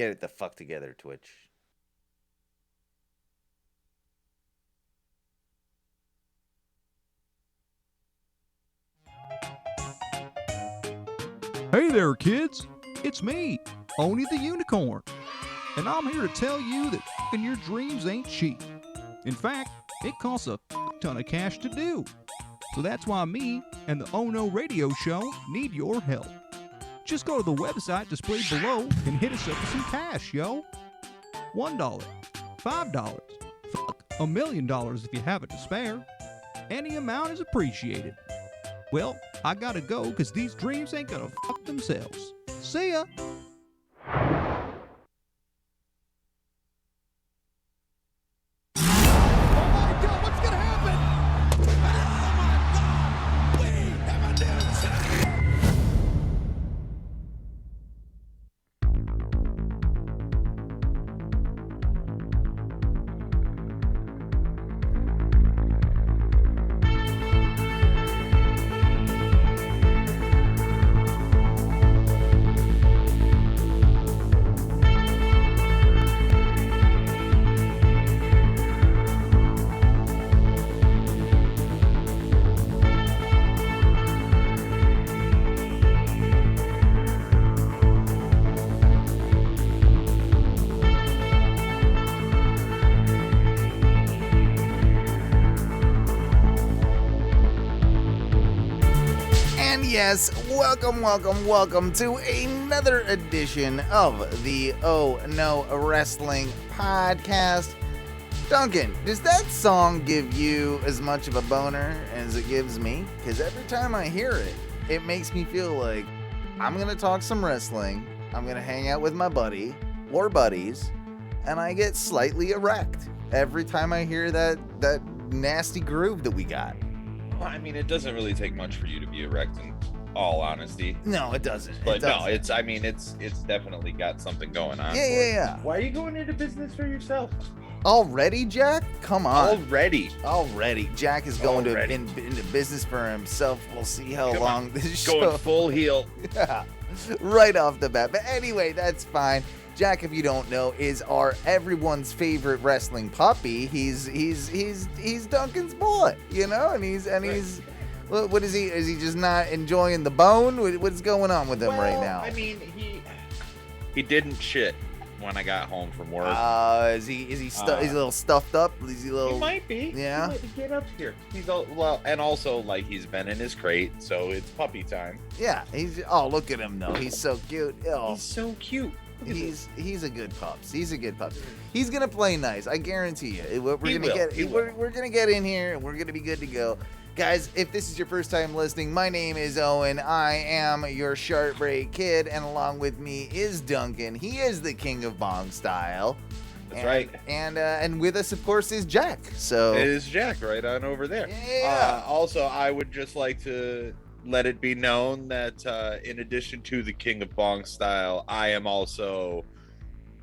Get it the fuck together, Twitch. Hey there, kids. It's me, Oni the Unicorn. And I'm here to tell you that f***ing your dreams ain't cheap. In fact, it costs a ton of cash to do. So that's why me and the Ohno radio show need your help. Just go to the website displayed below and hit us up with some cash, yo. $1, $5, fuck, $1 million if you have it to spare. Any amount is appreciated. Well, I gotta go because these dreams ain't gonna fuck themselves. See ya! Yes, welcome to another edition of the Oh No Wrestling Podcast. Duncan, does that song give you as much of a boner as it gives me? Because every time I hear it, it makes me feel like I'm going to talk some wrestling, I'm going to hang out with my buddy or buddies, and I get slightly erect every time I hear that nasty groove that we got. I mean, it doesn't really take much for you to be erect, in all honesty. No, it doesn't. But no, it's definitely got something going on. Yeah. Why are you going into business for yourself? Already, Jack? Come on. Already. Jack is going into business for himself. We'll see how long this show... Going full heel. Yeah, right off the bat. But anyway, that's fine. Jack, if you don't know, is our everyone's favorite wrestling puppy. He's Duncan's boy, you know, and he's what is he? Is he just not enjoying the bone? What's going on with him right now? I mean, he didn't shit when I got home from work. Is he he's a little stuffed up? Is he a little? He might be. Yeah. Get up here. And also like he's been in his crate, so it's puppy time. Yeah. Look at him though. He's so cute. Oh. He's so cute. He's a good pups. He's a good pup. He's gonna play nice. I guarantee you. We're gonna get in here and we're gonna be good to go. Guys, if this is your first time listening, my name is Owen. I am your Sharp Break Kid, and along with me is Duncan. He is the king of bong style. That's right. And with us, of course, is Jack. So it is Jack right on over there. Yeah. Also, I would just like to let it be known that in addition to the king of bong style, I am also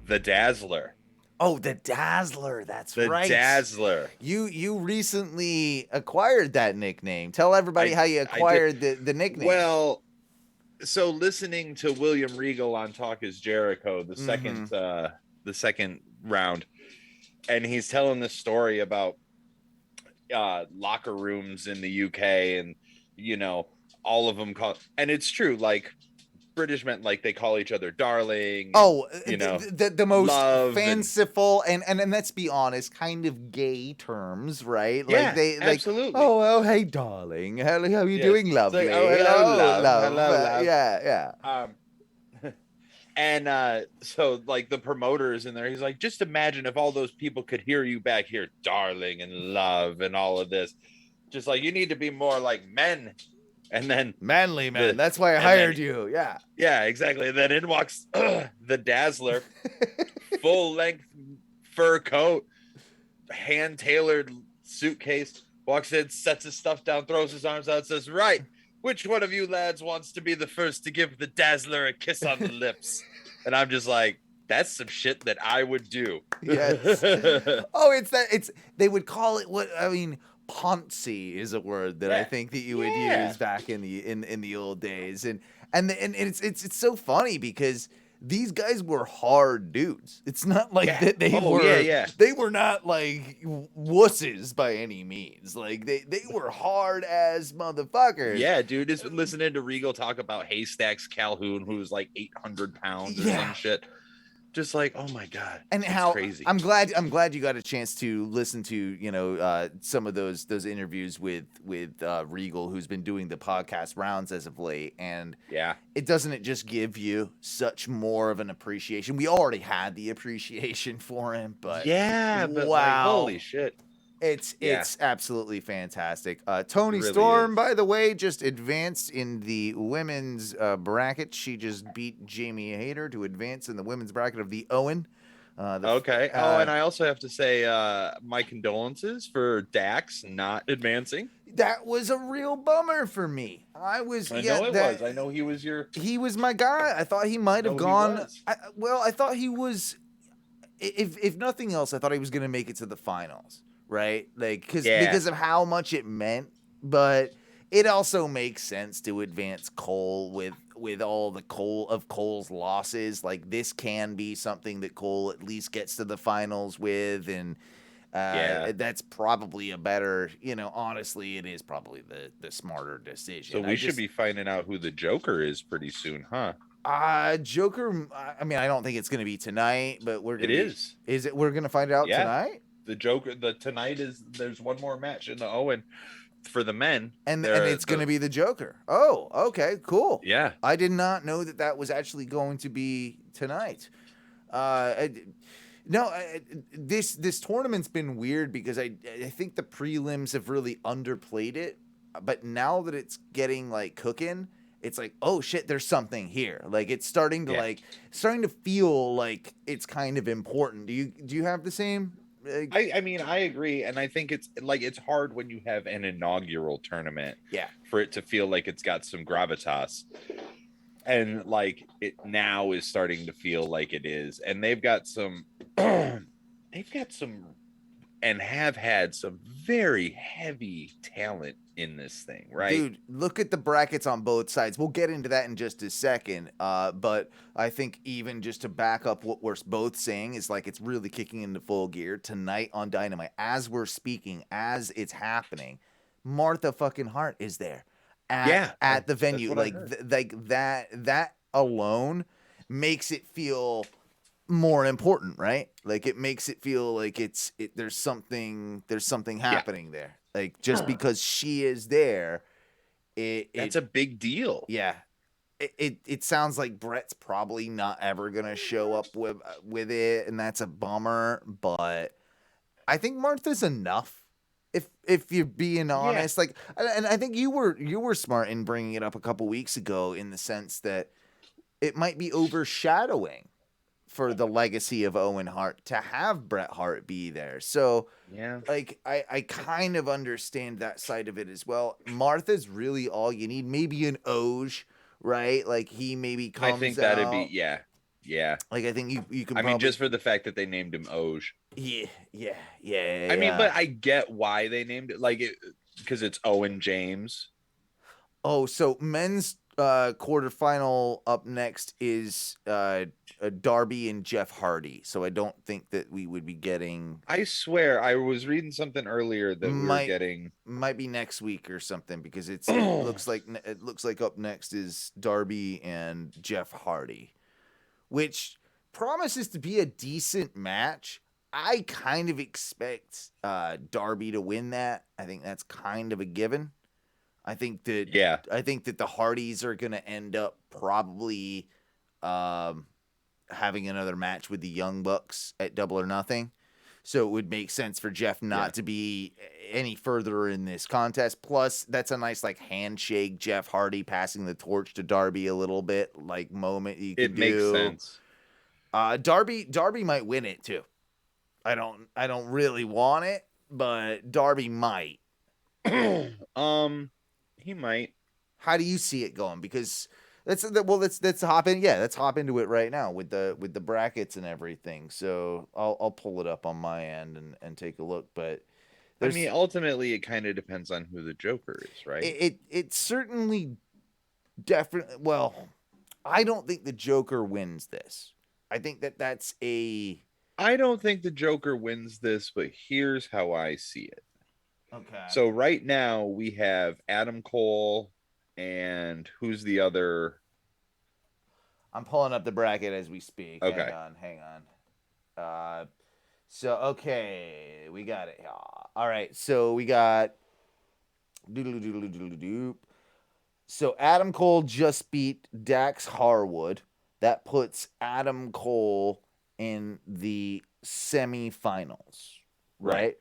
the Dazzler. Oh, the Dazzler. That's right. The Dazzler. You recently acquired that nickname. Tell everybody how you acquired the nickname. Well, so listening to William Regal on Talk Is Jericho, the second round, and he's telling this story about locker rooms in the UK, and you know, all of them and it's true, like British men, like they call each other darling. Oh, you know, the most fanciful and let's be honest, kind of gay terms, right? Yeah, like they absolutely. Oh, hey, darling, how are you doing, lovely? Like, oh, hello, love. Hello, love. Yeah. And so like the promoters in there, he's like, just imagine if all those people could hear you back here, darling and love and all of this. Just like, you need to be more like men. And then manly man. That's why I hired you. Yeah. Yeah, exactly. And then in walks the Dazzler, full length fur coat, hand tailored suitcase, walks in, sets his stuff down, throws his arms out, says, right, which one of you lads wants to be the first to give the Dazzler a kiss on the lips? And I'm just like, that's some shit that I would do. Yes. They would call it Poncy is a word that I think that you would use back in the old days, and it's so funny because these guys were hard dudes. It's not like Yeah. that they Oh, were yeah. they were not like wusses by any means. Like they were hard as motherfuckers. Yeah, dude, just listening to Regal talk about Haystacks Calhoun, who's like 800 pounds or some shit. Just like, oh my god, and it's how crazy. I'm glad you got a chance to listen to some of those interviews with Regal, who's been doing the podcast rounds as of late, and doesn't it just give you such more of an appreciation? We already had the appreciation for him, but but wow, like, holy shit. It's absolutely fantastic. Tony really Storm, is. by the way, just advanced in the women's bracket. She just beat Jamie Hayter to advance in the women's bracket of the Owen. And I also have to say my condolences for Dax not advancing. That was a real bummer for me. I know he was He was my guy. I thought he might have gone. I thought he was. If nothing else, I thought he was going to make it to the finals. Right, like because of how much it meant, but it also makes sense to advance Cole with all the Cole's losses. Like this can be something that Cole at least gets to the finals with, and that's probably a better. Honestly, it is probably the smarter decision. So we should be finding out who the Joker is pretty soon, huh? Joker. I mean, I don't think it's going to be tonight, but we're gonna. Is it? We're going to find out tonight. The Joker, tonight there's one more match in the Owen for the men, and it's going to be the Joker. Oh, okay, cool. Yeah, I did not know that was actually going to be tonight. This tournament's been weird because I think the prelims have really underplayed it, but now that it's getting like cooking, it's like, oh shit, there's something here. Like it's starting to feel like it's kind of important. Do you have the same? I mean, I agree, and I think it's hard when you have an inaugural tournament, for it to feel like it's got some gravitas, and like it now is starting to feel like it is, and they've got some, and have had some very heavy talent in this thing, right? Dude, look at the brackets on both sides. We'll get into that in just a second. But I think even just to back up what we're both saying is like it's really kicking into full gear tonight on Dynamite. As we're speaking, as it's happening, Martha fucking Hart is there at the venue. Like that alone makes it feel more important, right? Like it makes it feel like there's something happening there. Like just because she is there, that's a big deal. Yeah, it sounds like Brett's probably not ever gonna show up with it, and that's a bummer. But I think Martha's enough. If you're being honest, like, and I think you were smart in bringing it up a couple weeks ago in the sense that it might be overshadowing for the legacy of Owen Hart to have Bret Hart be there. So like I kind of understand that side of it as well. Martha's really all you need. Maybe an Oge, right? Like he maybe comes out. I think that'd be yeah. Like I think you can. I mean, just for the fact that they named him Oge. Yeah. I mean, but I get why they named it because it's Owen James. Oh, so men's quarterfinal up next is Darby and Jeff Hardy. So I don't think that we would be getting. I swear, I was reading something earlier that we're getting. Might be next week or something because it looks like up next is Darby and Jeff Hardy, which promises to be a decent match. I kind of expect Darby to win that. I think that's kind of a given. I think that the Hardys are going to end up probably having another match with the Young Bucks at Double or Nothing. So it would make sense for Jeff not to be any further in this contest. Plus, that's a nice like handshake, Jeff Hardy passing the torch to Darby a little bit, like moment you could do. It makes sense. Darby might win it too. I don't really want it, but Darby might. He might. How do you see it going? Because let's hop in. Yeah, let's hop into it right now with the brackets and everything. So I'll pull it up on my end and take a look. But I mean, ultimately, it kind of depends on who the Joker is, right? It certainly definitely. Well, I don't think the Joker wins this. I think that's a... I don't think the Joker wins this, but here's how I see it. Okay. So right now we have Adam Cole and who's the other? I'm pulling up the bracket as we speak. Okay. Hang on. Okay, we got it. All right, so we got... So Adam Cole just beat Dax Harwood. That puts Adam Cole in the semifinals, right?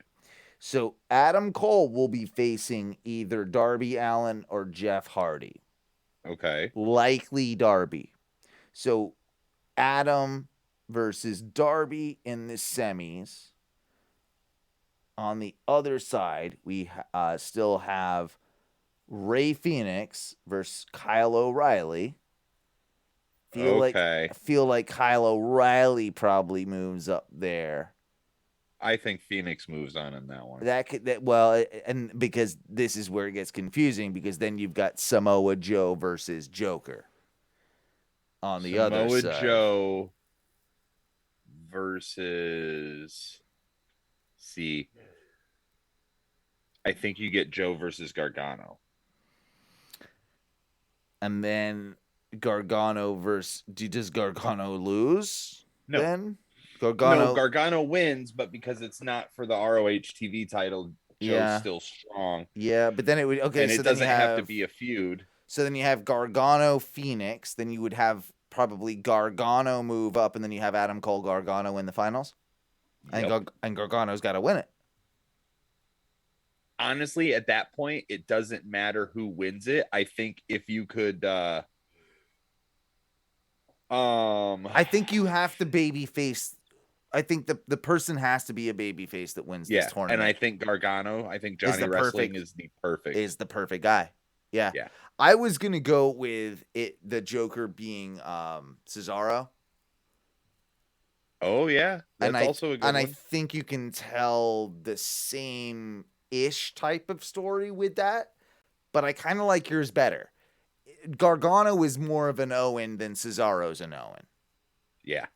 So Adam Cole will be facing either Darby Allin or Jeff Hardy. Okay. Likely Darby. So Adam versus Darby in the semis. On the other side, we still have Ray Phoenix versus Kyle O'Reilly. I feel like Kyle O'Reilly probably moves up there. I think Phoenix moves on in that one. And because this is where it gets confusing, because then you've got Samoa Joe versus Joker on the other side. Samoa Joe versus... See, I think you get Joe versus Gargano. And then Gargano versus... Does Gargano lose? No. Then? Gargano wins, but because it's not for the ROH TV title, Joe's still strong. Yeah, but then it would... Okay, and so it doesn't have to be a feud. So then you have Gargano Phoenix. Then you would have probably Gargano move up, and then you have Adam Cole Gargano in the finals. Yep. And Gargano's got to win it. Honestly, at that point, it doesn't matter who wins it. I think if you could... I think you have to babyface... I think the person has to be a babyface that wins this tournament. And I think Gargano, Johnny Wrestling is the perfect guy. Yeah. I was gonna go with the Joker being Cesaro. Oh yeah, that's also a good one. I think you can tell the same-ish type of story with that, but I kind of like yours better. Gargano is more of an Owen than Cesaro's an Owen. Yeah.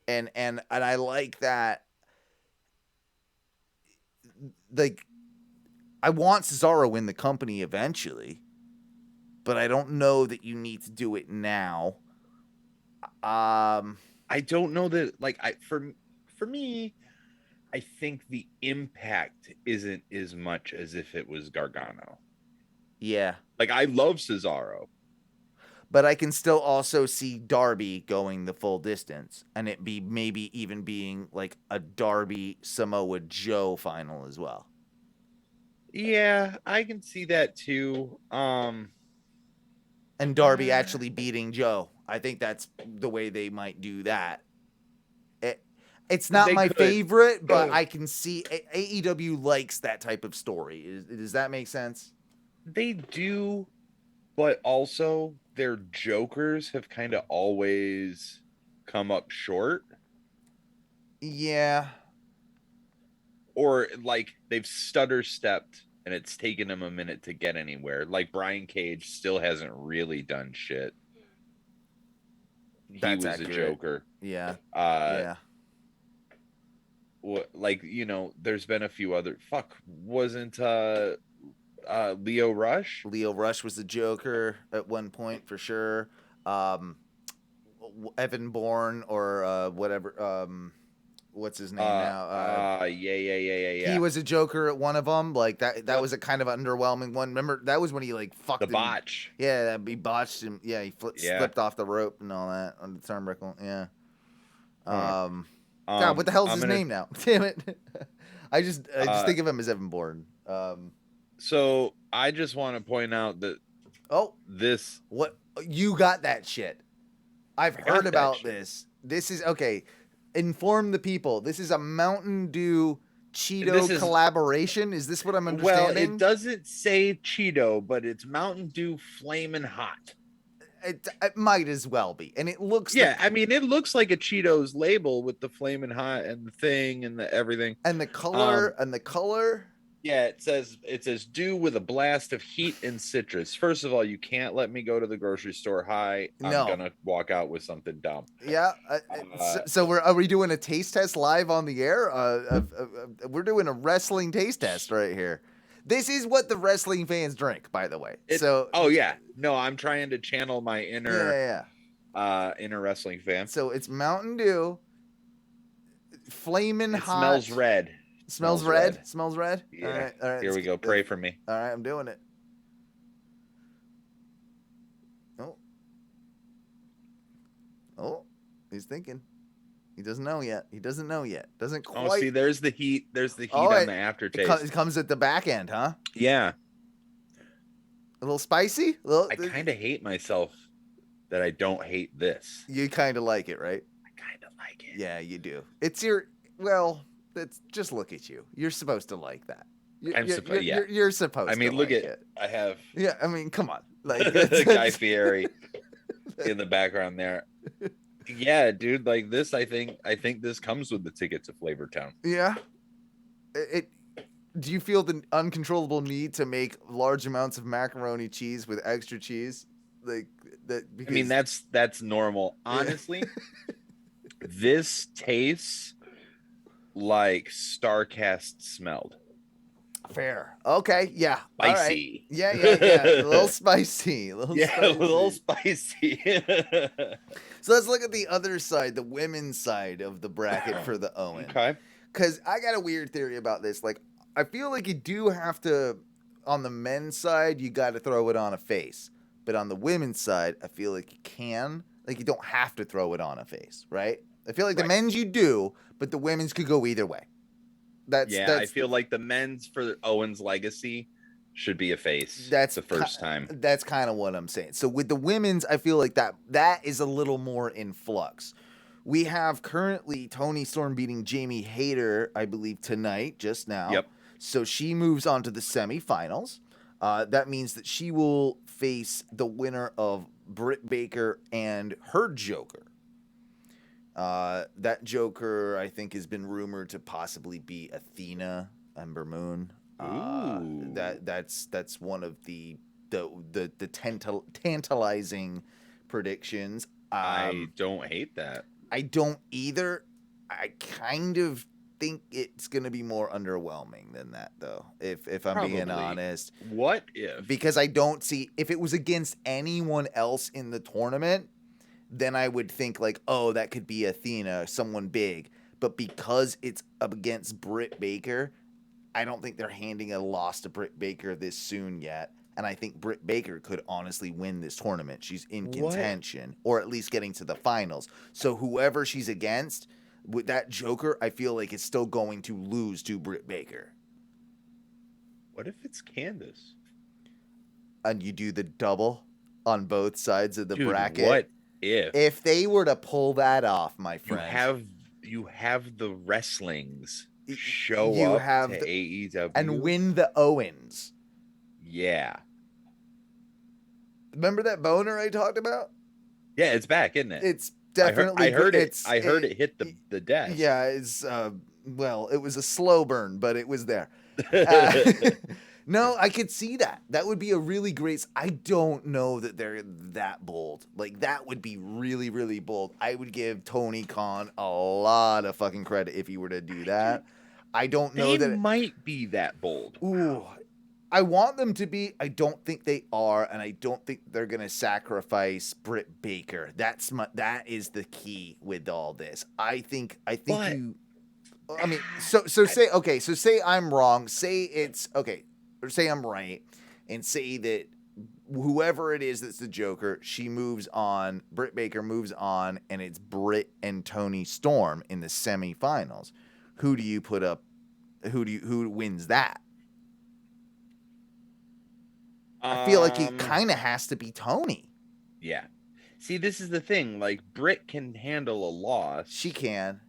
And I like that. Like, I want Cesaro in the company eventually, but I don't know that you need to do it now. I don't know that. For me, I think the impact isn't as much as if it was Gargano. Yeah. Like, I love Cesaro. But I can still also see Darby going the full distance, and it be maybe even being like a Darby Samoa Joe final as well. Yeah, I can see that too. And Darby actually beating Joe. I think that's the way they might do that. It's not my favorite, but I can see AEW likes that type of story. Does that make sense? They do, but also their Jokers have kind of always come up short. Yeah. Or like they've stutter stepped and it's taken them a minute to get anywhere. Like Brian Cage still hasn't really done shit. That's a Joker. Yeah. Yeah. Like, there's been a few other... wasn't Leo Rush? Leo Rush was the Joker at one point for sure. Evan Bourne or whatever. What's his name now? Yeah. He was a Joker at one of them. Like that was a kind of underwhelming one. Remember that was when he fucked the him. Botch. Yeah, he botched him. Yeah, he slipped off the rope and all that on the turnbuckle. Yeah. God, what the hell's his name now? Damn it! I just think of him as Evan Bourne. So I just want to point out that what you got that shit. I've heard about this. This is okay. Inform the people. This is a Mountain Dew Cheeto collaboration. Is this what I'm understanding? Well, it doesn't say Cheeto, but it's Mountain Dew Flamin' Hot. It might as well be, and it looks. Yeah, it looks like a Cheetos label with the Flamin' Hot and the thing and the everything and the color Yeah, it says due with a blast of heat and citrus. First of all, you can't let me go to the grocery store high. I'm No. gonna walk out with something dumb. Yeah. So are we doing a taste test live on the air? We're doing a wrestling taste test right here. This is what the wrestling fans drink, by the way. Oh yeah, no, I'm trying to channel my inner inner wrestling fan. So it's Mountain Dew, flaming hot. Smells red. Smells red. Smells red. Yeah. All right. Here we go. Pray for me. All right, I'm doing it. Oh, he's thinking. He doesn't know yet. Doesn't quite. Oh, see, there's the heat. There's the heat on the aftertaste. It comes at the back end, huh? Yeah. A little spicy. I kind of hate myself that I don't hate this. You kind of like it, right? I kind of like it. Yeah, you do. It's your. Well, it's just look at you. You're supposed to like that. You're supposed. I mean, to look like at it. I have. Yeah, I mean, come on, like Guy Fieri in the background there. Yeah, dude, like this. I think this comes with the ticket to Flavortown. Yeah. Do you feel the uncontrollable need to make large amounts of macaroni cheese with extra cheese, like that? Because... I mean, that's normal. Honestly, this tastes like StarCast smelled. Fair. Okay. Yeah. Spicy. All right. Yeah. A little spicy. A little spicy. So let's look at the other side, the women's side of the bracket for the Owen. Okay. Because I got a weird theory about this. Like, I feel like you do have to, on the men's side, you got to throw it on a face. But on the women's side, I feel like you can. Like, you don't have to throw it on a face, right? I feel like the men's you do, but the women's could go either way. I feel like the men's for Owen's legacy should be a face. That's the first time. That's kind of what I'm saying. So with the women's, I feel like that is a little more in flux. We have currently Toni Storm beating Jamie Hayter, I believe, tonight, just now. Yep. So she moves on to the semifinals. That means that she will face the winner of Britt Baker and her Joker. That Joker, I think, has been rumored to possibly be Athena Ember Moon. That's one of the tantalizing predictions. I don't hate that. I don't either. I kind of think it's going to be more underwhelming than that, though, if I'm being honest. What if? Because I don't see, if it was against anyone else in the tournament, then I would think like, oh, that could be Athena, someone big. But because it's up against Britt Baker, I don't think they're handing a loss to Britt Baker this soon yet. And I think Britt Baker could honestly win this tournament. She's in contention, or at least getting to the finals. So whoever she's against, with that Joker, I feel like it's still going to lose to Britt Baker. What if it's Candace? And you do the double on both sides of the bracket? What if they were to pull that off, my friend? You have the wrestlings show up to AEW and win the Owens. Yeah. Remember that boner I talked about? Yeah, it's back, isn't it? It's definitely. I heard it. I heard it hit the desk. Yeah, it's well, it was a slow burn, but it was there. No, I could see that. That would be a really great. I don't know that they're that bold. Like, that would be really, really bold. I would give Tony Khan a lot of fucking credit if he were to do that. I don't know that they might be that bold. Ooh. I want them to be. I don't think they are, and I don't think they're gonna sacrifice Britt Baker. That is the key with all this. I think you. I mean, so say I'm wrong. Say it's okay, or say I'm right, and say that whoever it is that's the Joker, she moves on. Britt Baker moves on, and it's Britt and Toni Storm in the semifinals. Who do you put up? Who wins that? I feel like it kind of has to be Tony. Yeah. See, this is the thing. Like, Britt can handle a loss. She can.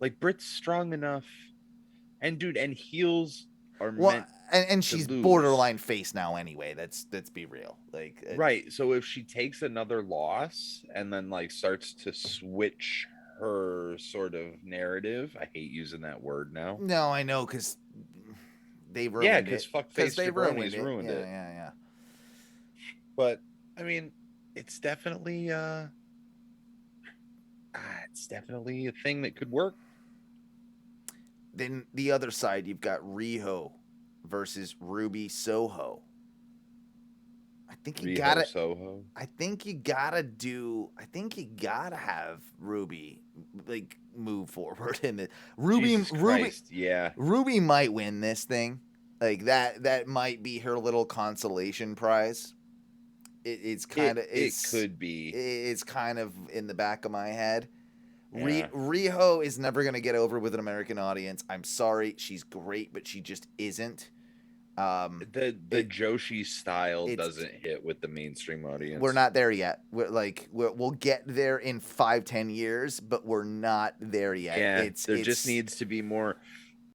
Like, Britt's strong enough. And, dude, and heels are meant and she's lose. Borderline face now anyway. Let's be real. Like, right. So if she takes another loss and then, like, starts to switch her sort of narrative. I hate using that word now. No, I know, because they ruined Yeah, it. because fuckface they jabronis ruined yeah, it. Yeah. But I mean, it's definitely a thing that could work. Then the other side, you've got Riho versus Ruby Soho. I think you gotta. Soho. I think you gotta have Ruby like move forward in it. Jesus Christ, yeah. Ruby might win this thing. Like that might be her little consolation prize. It could be. It's kind of in the back of my head. Yeah. Riho is never gonna get over with an American audience. I'm sorry, she's great, but she just isn't. The Joshi style doesn't hit with the mainstream audience. We're not there yet. We'll get there in 5-10 years, but we're not there yet. Yeah, there just needs to be more.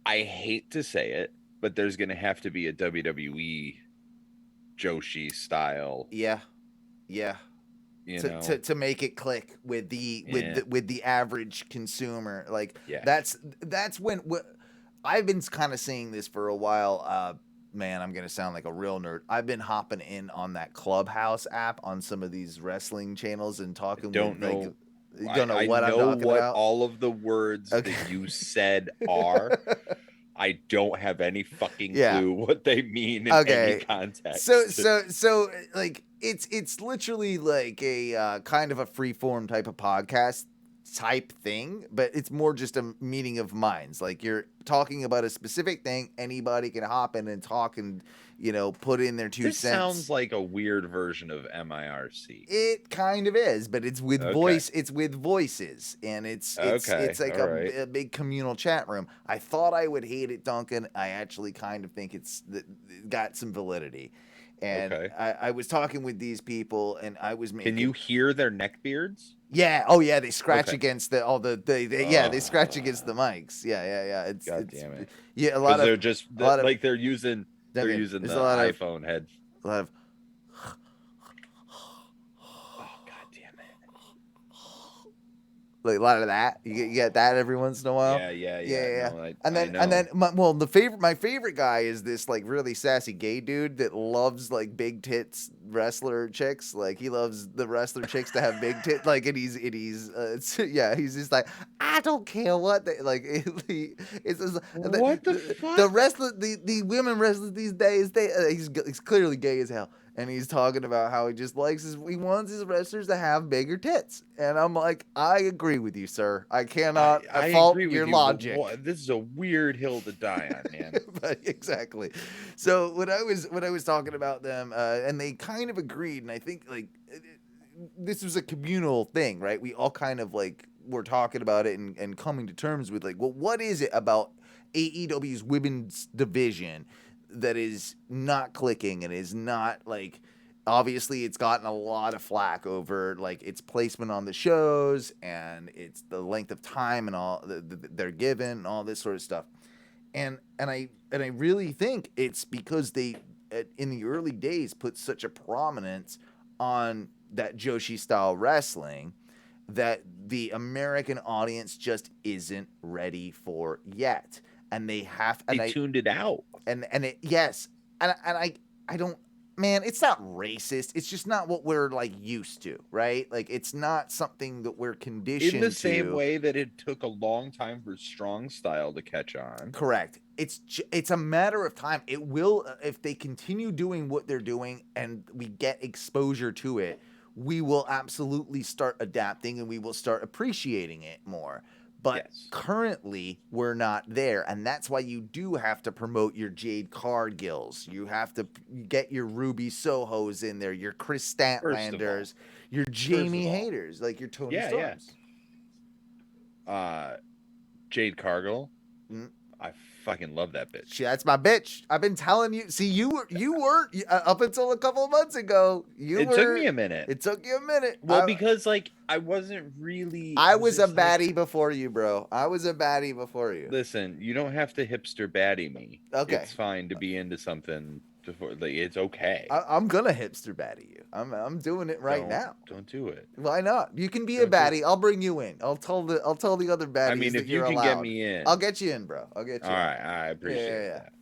I hate to say it, but there's going to have to be a WWE Joshi style. Yeah. To make it click with the average consumer. Like that's when I've been kind of seeing this for a while. Man, I'm gonna sound like a real nerd. I've been hopping in on that Clubhouse app on some of these wrestling channels and talking. Don't know I'm talking about. All of the words that you said are. I don't have any fucking clue what they mean in any context. So like it's literally like a kind of a freeform type of podcast type thing, but it's more just a meeting of minds. Like you're talking about a specific thing, anybody can hop in and talk and put in their 2 cents. This sounds like a weird version of MIRC. It kind of is, but it's with voice. It's with voices, and it's like a big communal chat room. I thought I would hate it, Duncan. I actually kind of think it got some validity. And I was talking with these people, and I was making. Can you hear their neck beards? Yeah. Oh, yeah. They scratch against they scratch against the mics. Yeah. God damn it. Yeah, a lot of. They're using the iPhone head. A lot of. Oh, God damn it. Like a lot of that. You get that every once in a while. Yeah. No, and then my favorite guy is this like really sassy gay dude that loves like big tits wrestler chicks. Like he loves the wrestler chicks to have big tits. Like he's just like, I don't care what they like. It's just, what the fuck? The women wrestlers these days, he's clearly gay as hell. And he's talking about how he just he wants his wrestlers to have bigger tits. And I'm like, I agree with you, sir. I cannot fault your logic. This is a weird hill to die on, man. But exactly. So when I was talking about them, and they kind of agreed, and I think like this was a communal thing, right? We all kind of like were talking about it and coming to terms with like, well, what is it about AEW's women's division that is not clicking and is not like, obviously it's gotten a lot of flack over like its placement on the shows and it's the length of time and all they're given and all this sort of stuff. And I really think it's because they in the early days put such a prominence on that Joshi style wrestling that the American audience just isn't ready for yet. And they tuned it out. And I don't, man, it's not racist. It's just not what we're like used to, right? Like it's not something that we're conditioned to. In the same way that it took a long time for strong style to catch on. Correct. It's a matter of time. It will, if they continue doing what they're doing and we get exposure to it, we will absolutely start adapting and we will start appreciating it more. But currently, we're not there, and that's why you do have to promote your Jade Cargills. You have to get your Ruby Sohos in there, your Chris Statlanders, your Jamie Hayters, like your Tony Storms. Jade Cargill. I fucking love that bitch. That's my bitch. I've been telling you. See, you were up until a couple of months ago. It took me a minute. It took you a minute. Well, because like I wasn't really. I was a baddie before you, bro. I was a baddie before you. Listen, you don't have to hipster baddie me. Okay, it's fine to be into something. It's okay. I'm gonna hipster baddie you. I'm doing it now. Don't do it. Why not? You can be a baddie. I'll bring you in. I'll tell the other baddies. I mean, if you can get me in, I'll get you in, bro. I'll get you. All right, I appreciate that.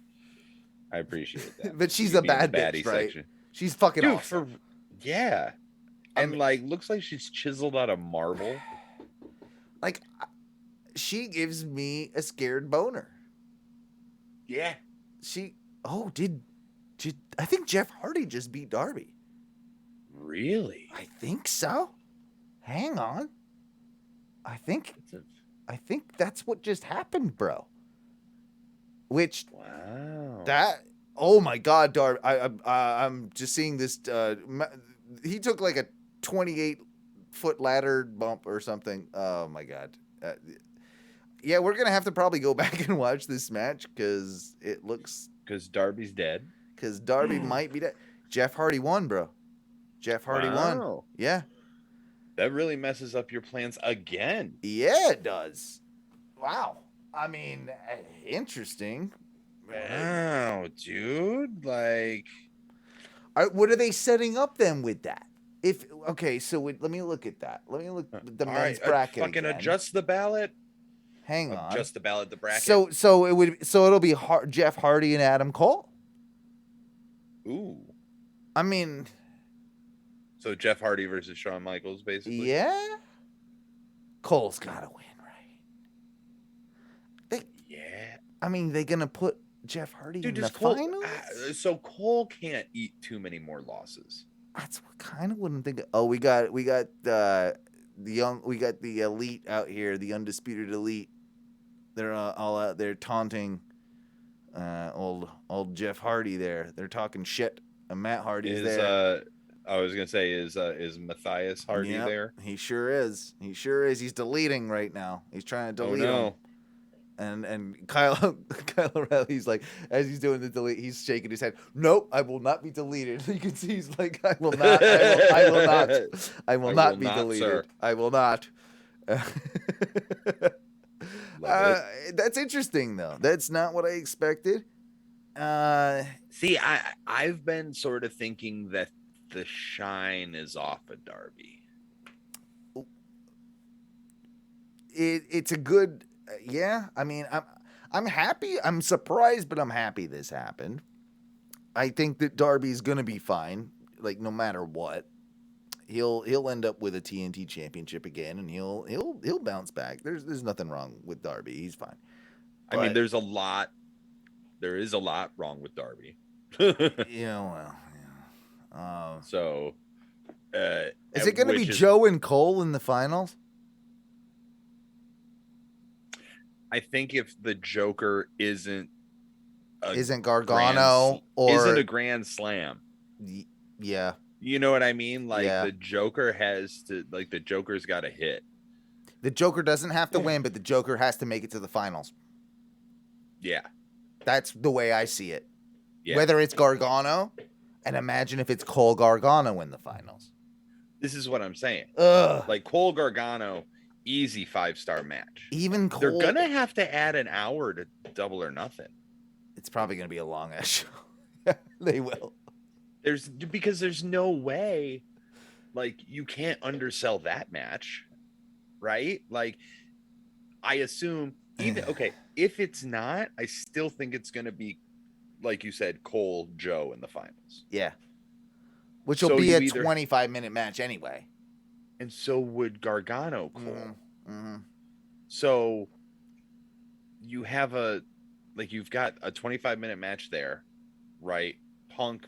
I appreciate that. But she's You a being the bad bitch, baddie right? section. She's fucking Dude, awesome. yeah. I And mean- like looks like she's chiseled out of marble. Like, she gives me a scared boner. Yeah. Did I think Jeff Hardy just beat Darby? Really? I think so. Hang on. I think that's what just happened, bro. Which Wow. oh my God, Darby! I'm just seeing this. He took like a 28-foot ladder bump or something. Oh my God. Yeah, we're gonna have to probably go back and watch this match because it looks. Because Darby's dead. Because Darby might be dead. Jeff Hardy won, bro. Jeff Hardy won. Wow. Yeah. That really messes up your plans again. Yeah, it does. Wow. I mean, interesting. Wow, dude. Like, What are they setting up then with that? Let me look at that. Let me look at the all men's right, bracket fucking again. adjust the ballot. Hang on. Adjust the ballot, the bracket. So it'll be Jeff Hardy and Adam Cole. Ooh. I mean, So Jeff Hardy versus Shawn Michaels, basically. yeah. Cole's gotta win, right? Yeah. I mean, they gonna put Jeff Hardy Dude, in the does Cole? finals? So Cole can't eat too many more losses. That's what kind of what I'm thinking. Oh, we got the elite out here, the undisputed elite. They're all out there taunting old Jeff Hardy. They're talking shit. And Matt Hardy's there. I was gonna say is Matthias Hardy Yep, there? he sure is. He's deleting right now. He's trying to delete him. And Kyle O'Reilly's like, as he's doing the delete, he's shaking his head. Nope, I will not be deleted. You can see he's like, I will not. I will not. I will not be deleted. Sir. I will not. That's interesting though. That's not what I expected. See, I've been sort of thinking that the shine is off of Darby. It's a good. Yeah, I mean, I'm happy. I'm surprised, but I'm happy this happened. I think that Darby's gonna be fine, like no matter what. He'll end up with a TNT championship again, and he'll bounce back. There's nothing wrong with Darby. He's fine. I mean, there is a lot wrong with Darby. Yeah, well, yeah. So, Is it gonna be Joe and Cole in the finals? I think if the Joker isn't Gargano isn't a grand slam. Yeah. You know what I mean? Like Yeah. the Joker the Joker's got to hit. The Joker doesn't have to win, but the Joker has to make it to the finals. Yeah. That's the way I see it. Yeah. Whether it's Gargano, and imagine if it's Cole Gargano in the finals. This is what I'm saying. Ugh. Like Cole Gargano, easy 5-star match. Even Cole. They're gonna have to add an hour to Double or Nothing. It's probably gonna be a long ass show. They will. Because there's no way, like, you can't undersell that match, right? Like, I assume if it's not, I still think it's gonna be, like you said, Cole Joe in the finals. Yeah. Which will be a 25-minute match anyway. And so would Gargano Cole. Mm-hmm. So you have you've got a 25-minute match there, right? Punk,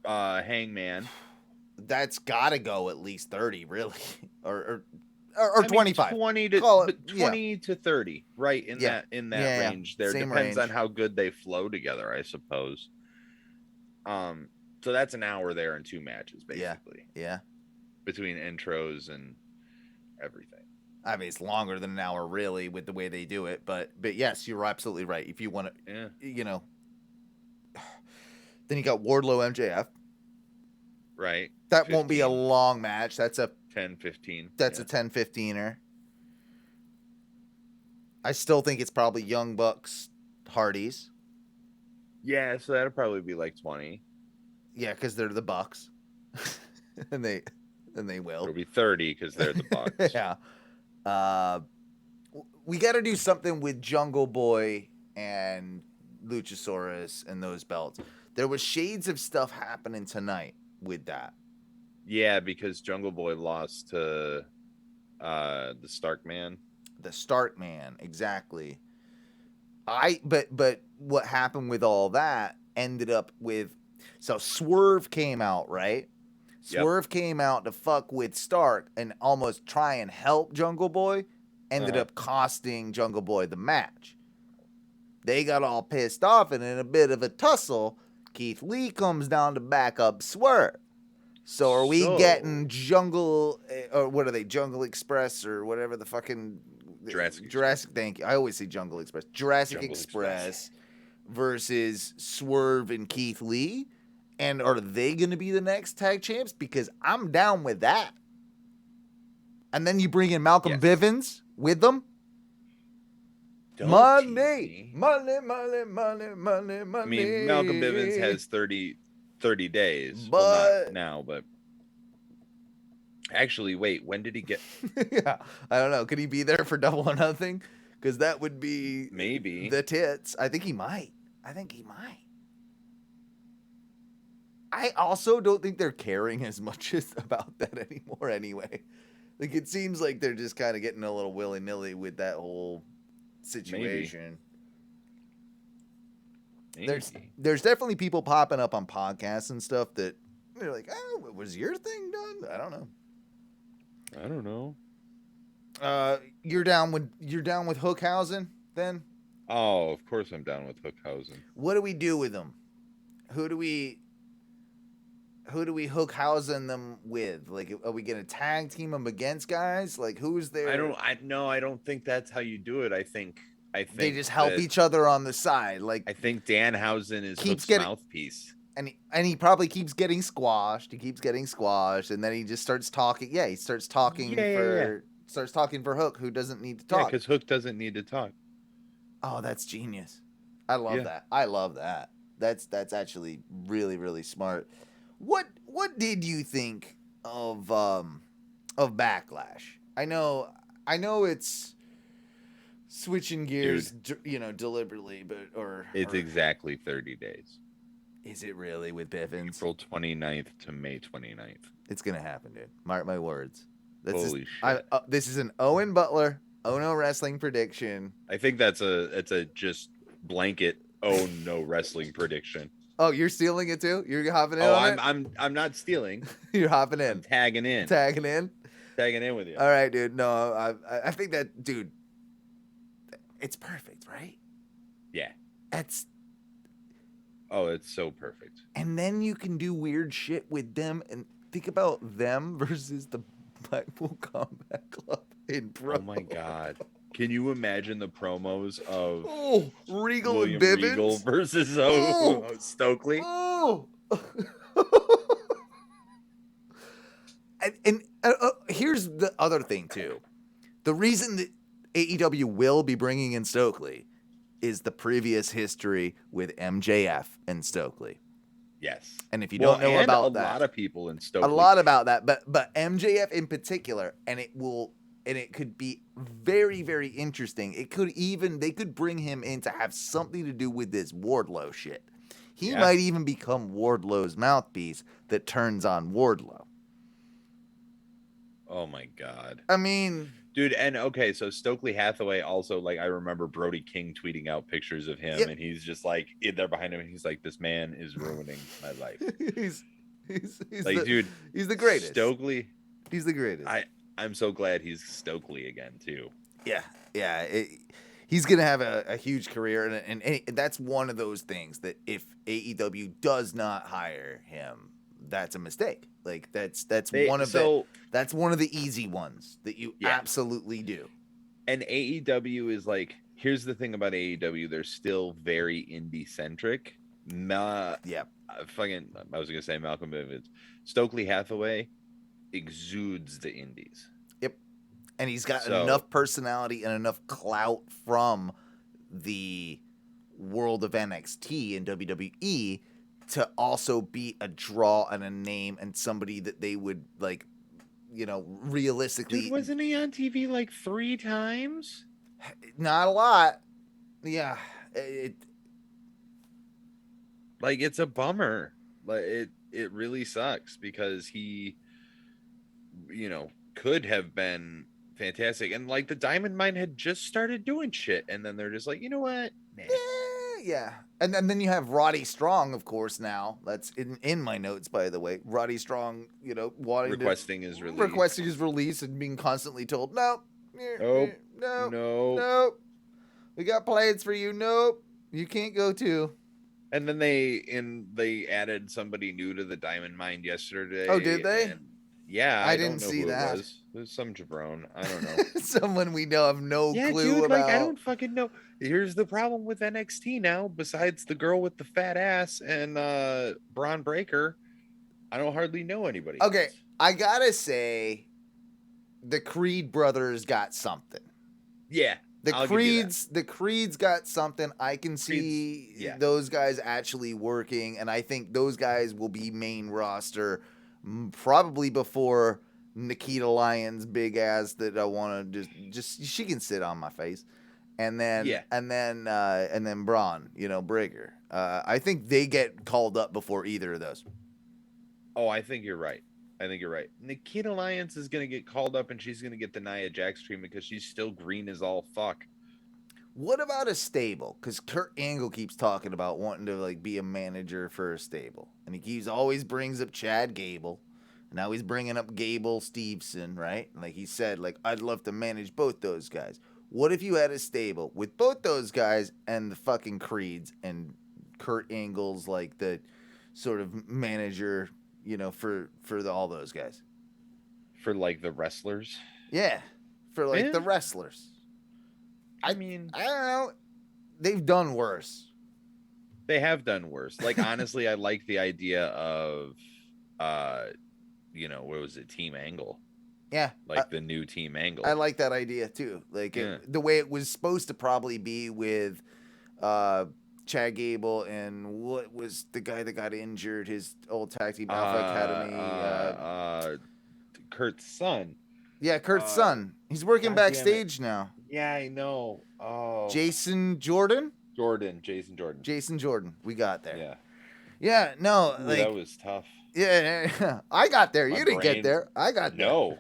Hangman. That's got to go at least 30, really, or I mean, 25. 20 to 30, right in that range. There Same depends range. on how good they flow together, I suppose. So that's an hour there in 2 matches, basically. Yeah. Between Between intros and everything. I mean, it's longer than an hour, really, with the way they do it. But yes, you're absolutely right. If you want to, then you got Wardlow MJF. Right. That won't be a long match. That's a 10-15. That's a 10-15er. I still think it's probably Young Bucks, Hardys. Yeah, so that'll probably be like 20. Yeah, because they're the Bucks, and they will. It'll be 30 because they're the Bucks. Yeah. We got to do something with Jungle Boy and Luchasaurus and those belts. There was shades of stuff happening tonight with that. Yeah, because Jungle Boy lost to the Stark Man. The Stark Man, exactly. But what happened with all that ended up with, so Swerve came out, right? Swerve came out to fuck with Stark and almost try and help Jungle Boy. Ended up costing Jungle Boy the match. They got all pissed off, and in a bit of a tussle, Keith Lee comes down to back up Swerve. So are we getting Jungle, or what are they, Jungle Express or whatever the fucking... Jurassic, thank you. I always say Jungle Express. Jurassic Express versus Swerve and Keith Lee? And are they going to be the next tag champs? Because I'm down with that. And then you bring in Malcolm Bivens with them. Money. I mean, Malcolm Bivens has 30 days. But well, not now, but actually, wait, when did he get? Yeah, I don't know. Could he be there for Double or Nothing? Because that would be maybe the tits. I think he might. I also don't think they're caring as much about that anymore anyway. Like, it seems like they're just kind of getting a little willy-nilly with that whole situation. Maybe. There's definitely people popping up on podcasts and stuff that they're like, oh, was your thing done? I don't know. You're down with Hookhausen then? Oh, of course I'm down with Hookhausen. What do we do with them? Who do we Hookhausen them with? Like, are we gonna tag team them against guys? Like, who's there? I don't think that's how you do it. I think they just help each other on the side. Like, I think Danhausen is Hook's mouthpiece. And he probably keeps getting squashed. And then he just starts talking. Yeah, he starts talking starts talking for Hook, who doesn't need to talk. Yeah, because Hook doesn't need to talk. Oh, that's genius. I love that. I love that. That's actually really, really smart. What did you think of Backlash? I know it's switching gears, deliberately, but it's exactly 30 days. Is it really with Bivens? April 29th to May 29th. It's gonna happen, dude. Mark my words. Holy shit! This is an Owen Butler Ohno wrestling prediction. I think it's a just blanket Ohno wrestling prediction. Oh, you're stealing it too? You're hopping in on it? I'm not stealing. You're hopping in. I'm tagging in. Tagging in with you. All right, dude. No, I think that, dude, it's perfect, right? Yeah. It's so perfect. And then you can do weird shit with them, and think about them versus the Blackpool Combat Club in promo. Oh my god. Can you imagine the promos of Regal William and Bivens Regal versus Stokely? Oh. and here's the other thing too. The reason that AEW will be bringing in Stokely is the previous history with MJF and Stokely. Yes. And if you don't know about that, a lot of people in Stokely. A lot about that, but MJF in particular, and it could be very, very interesting. They could bring him in to have something to do with this Wardlow shit. He might even become Wardlow's mouthpiece that turns on Wardlow. Oh my god. I mean, dude, and okay, so Stokely Hathaway also, like, I remember Brody King tweeting out pictures of him, and he's just like in there behind him, and he's like, "This man is ruining my life." he's like, dude, he's the greatest. Stokely, he's the greatest. I'm so glad he's Stokely again too. Yeah. He's gonna have a huge career, and that's one of those things that if AEW does not hire him, that's a mistake. Like, that's one of the easy ones that you absolutely do. And AEW is like, here's the thing about AEW, they're still very indie centric. I was gonna say Malcolm Bivens. Stokely Hathaway exudes the indies. Yep. And he's got enough personality and enough clout from the world of NXT and WWE to also be a draw and a name and somebody that they would, like, realistically. Dude, wasn't he on TV like 3 times? Not a lot. Yeah. Like, it's a bummer. Like, it really sucks because he, could have been fantastic. And like the Diamond Mine had just started doing shit, and then they're just like, you know what? Nah. Yeah. And then you have Roddy Strong, of course, now. That's in my notes, by the way. Roddy Strong, wanting Requesting his release. Requesting his release and being constantly told, nope, Nope. nope, Nope. nope. We got plans for you. Nope. You can't go too. And then they added somebody new to the Diamond Mine yesterday. Oh, did they? Yeah, I don't didn't know see who that. It was. It was some jabron. I don't know. Someone we know have no Yeah, clue dude, about. like I don't fucking know. Here's the problem with NXT now. Besides the girl with the fat ass and Braun Breaker, I don't hardly know anybody. Okay, else. I gotta say, the Creed brothers got something. Yeah, The Creeds got something. I can see those guys actually working, and I think those guys will be main roster probably before Nikita Lyons, big ass that I want to just she can sit on my face, and then Braun, Breaker. I think they get called up before either of those. Oh, I think you're right. Nikita Lyons is gonna get called up, and she's gonna get the Nia Jax treatment because she's still green as all fuck. What about a stable? Because Kurt Angle keeps talking about wanting to be a manager for a stable, and he always brings up Chad Gable. Now he's bringing up Gable Steveson, right? Like he said, I'd love to manage both those guys. What if you had a stable with both those guys and the fucking Creeds and Kurt Angle's the sort of manager, for all those guys? For the wrestlers? Yeah, for the wrestlers. I mean, I don't know. They've done worse. They have done worse. Honestly, I like the idea of, what was it? Team Angle. Yeah. The new Team Angle. I like that idea too. The way it was supposed to probably be with Chad Gable and what was the guy that got injured, his old tag team Alpha Academy. Kurt's son. Yeah, Kurt's son. He's working backstage now. Yeah, I know. Oh. Jason Jordan? Jason Jordan. Jason Jordan. We got there. Yeah. Yeah, no. Ooh, that was tough. Yeah, I got there. You didn't get there. I got there. No.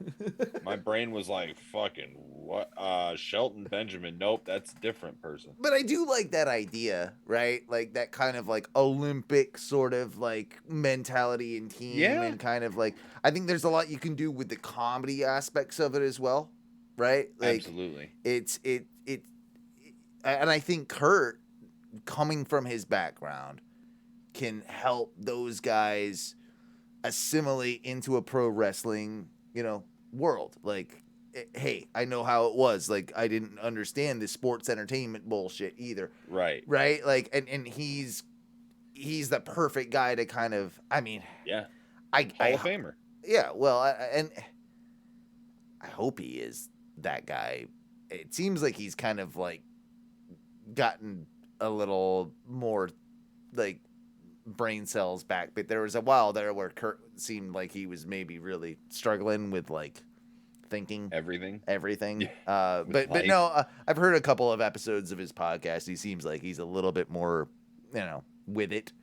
My brain was fucking what? Shelton Benjamin. Nope, that's a different person. But I do like that idea, right? That kind of Olympic sort of mentality and team. Yeah. And kind of I think there's a lot you can do with the comedy aspects of it as well, right? Absolutely. And I think Kurt, coming from his background, can help those guys assimilate into a pro wrestling, world. Hey, I know how it was. I didn't understand this sports entertainment bullshit either. Right. Right? And he's the perfect guy to kind of, yeah. Hall of Famer. Yeah, well, and I hope he is that guy. It seems like he's kind of gotten a little more brain cells back, but there was a while there where Kurt seemed like he was maybe really struggling with thinking everything. Yeah. But no, I've heard a couple of episodes of his podcast. He seems like he's a little bit more, with it.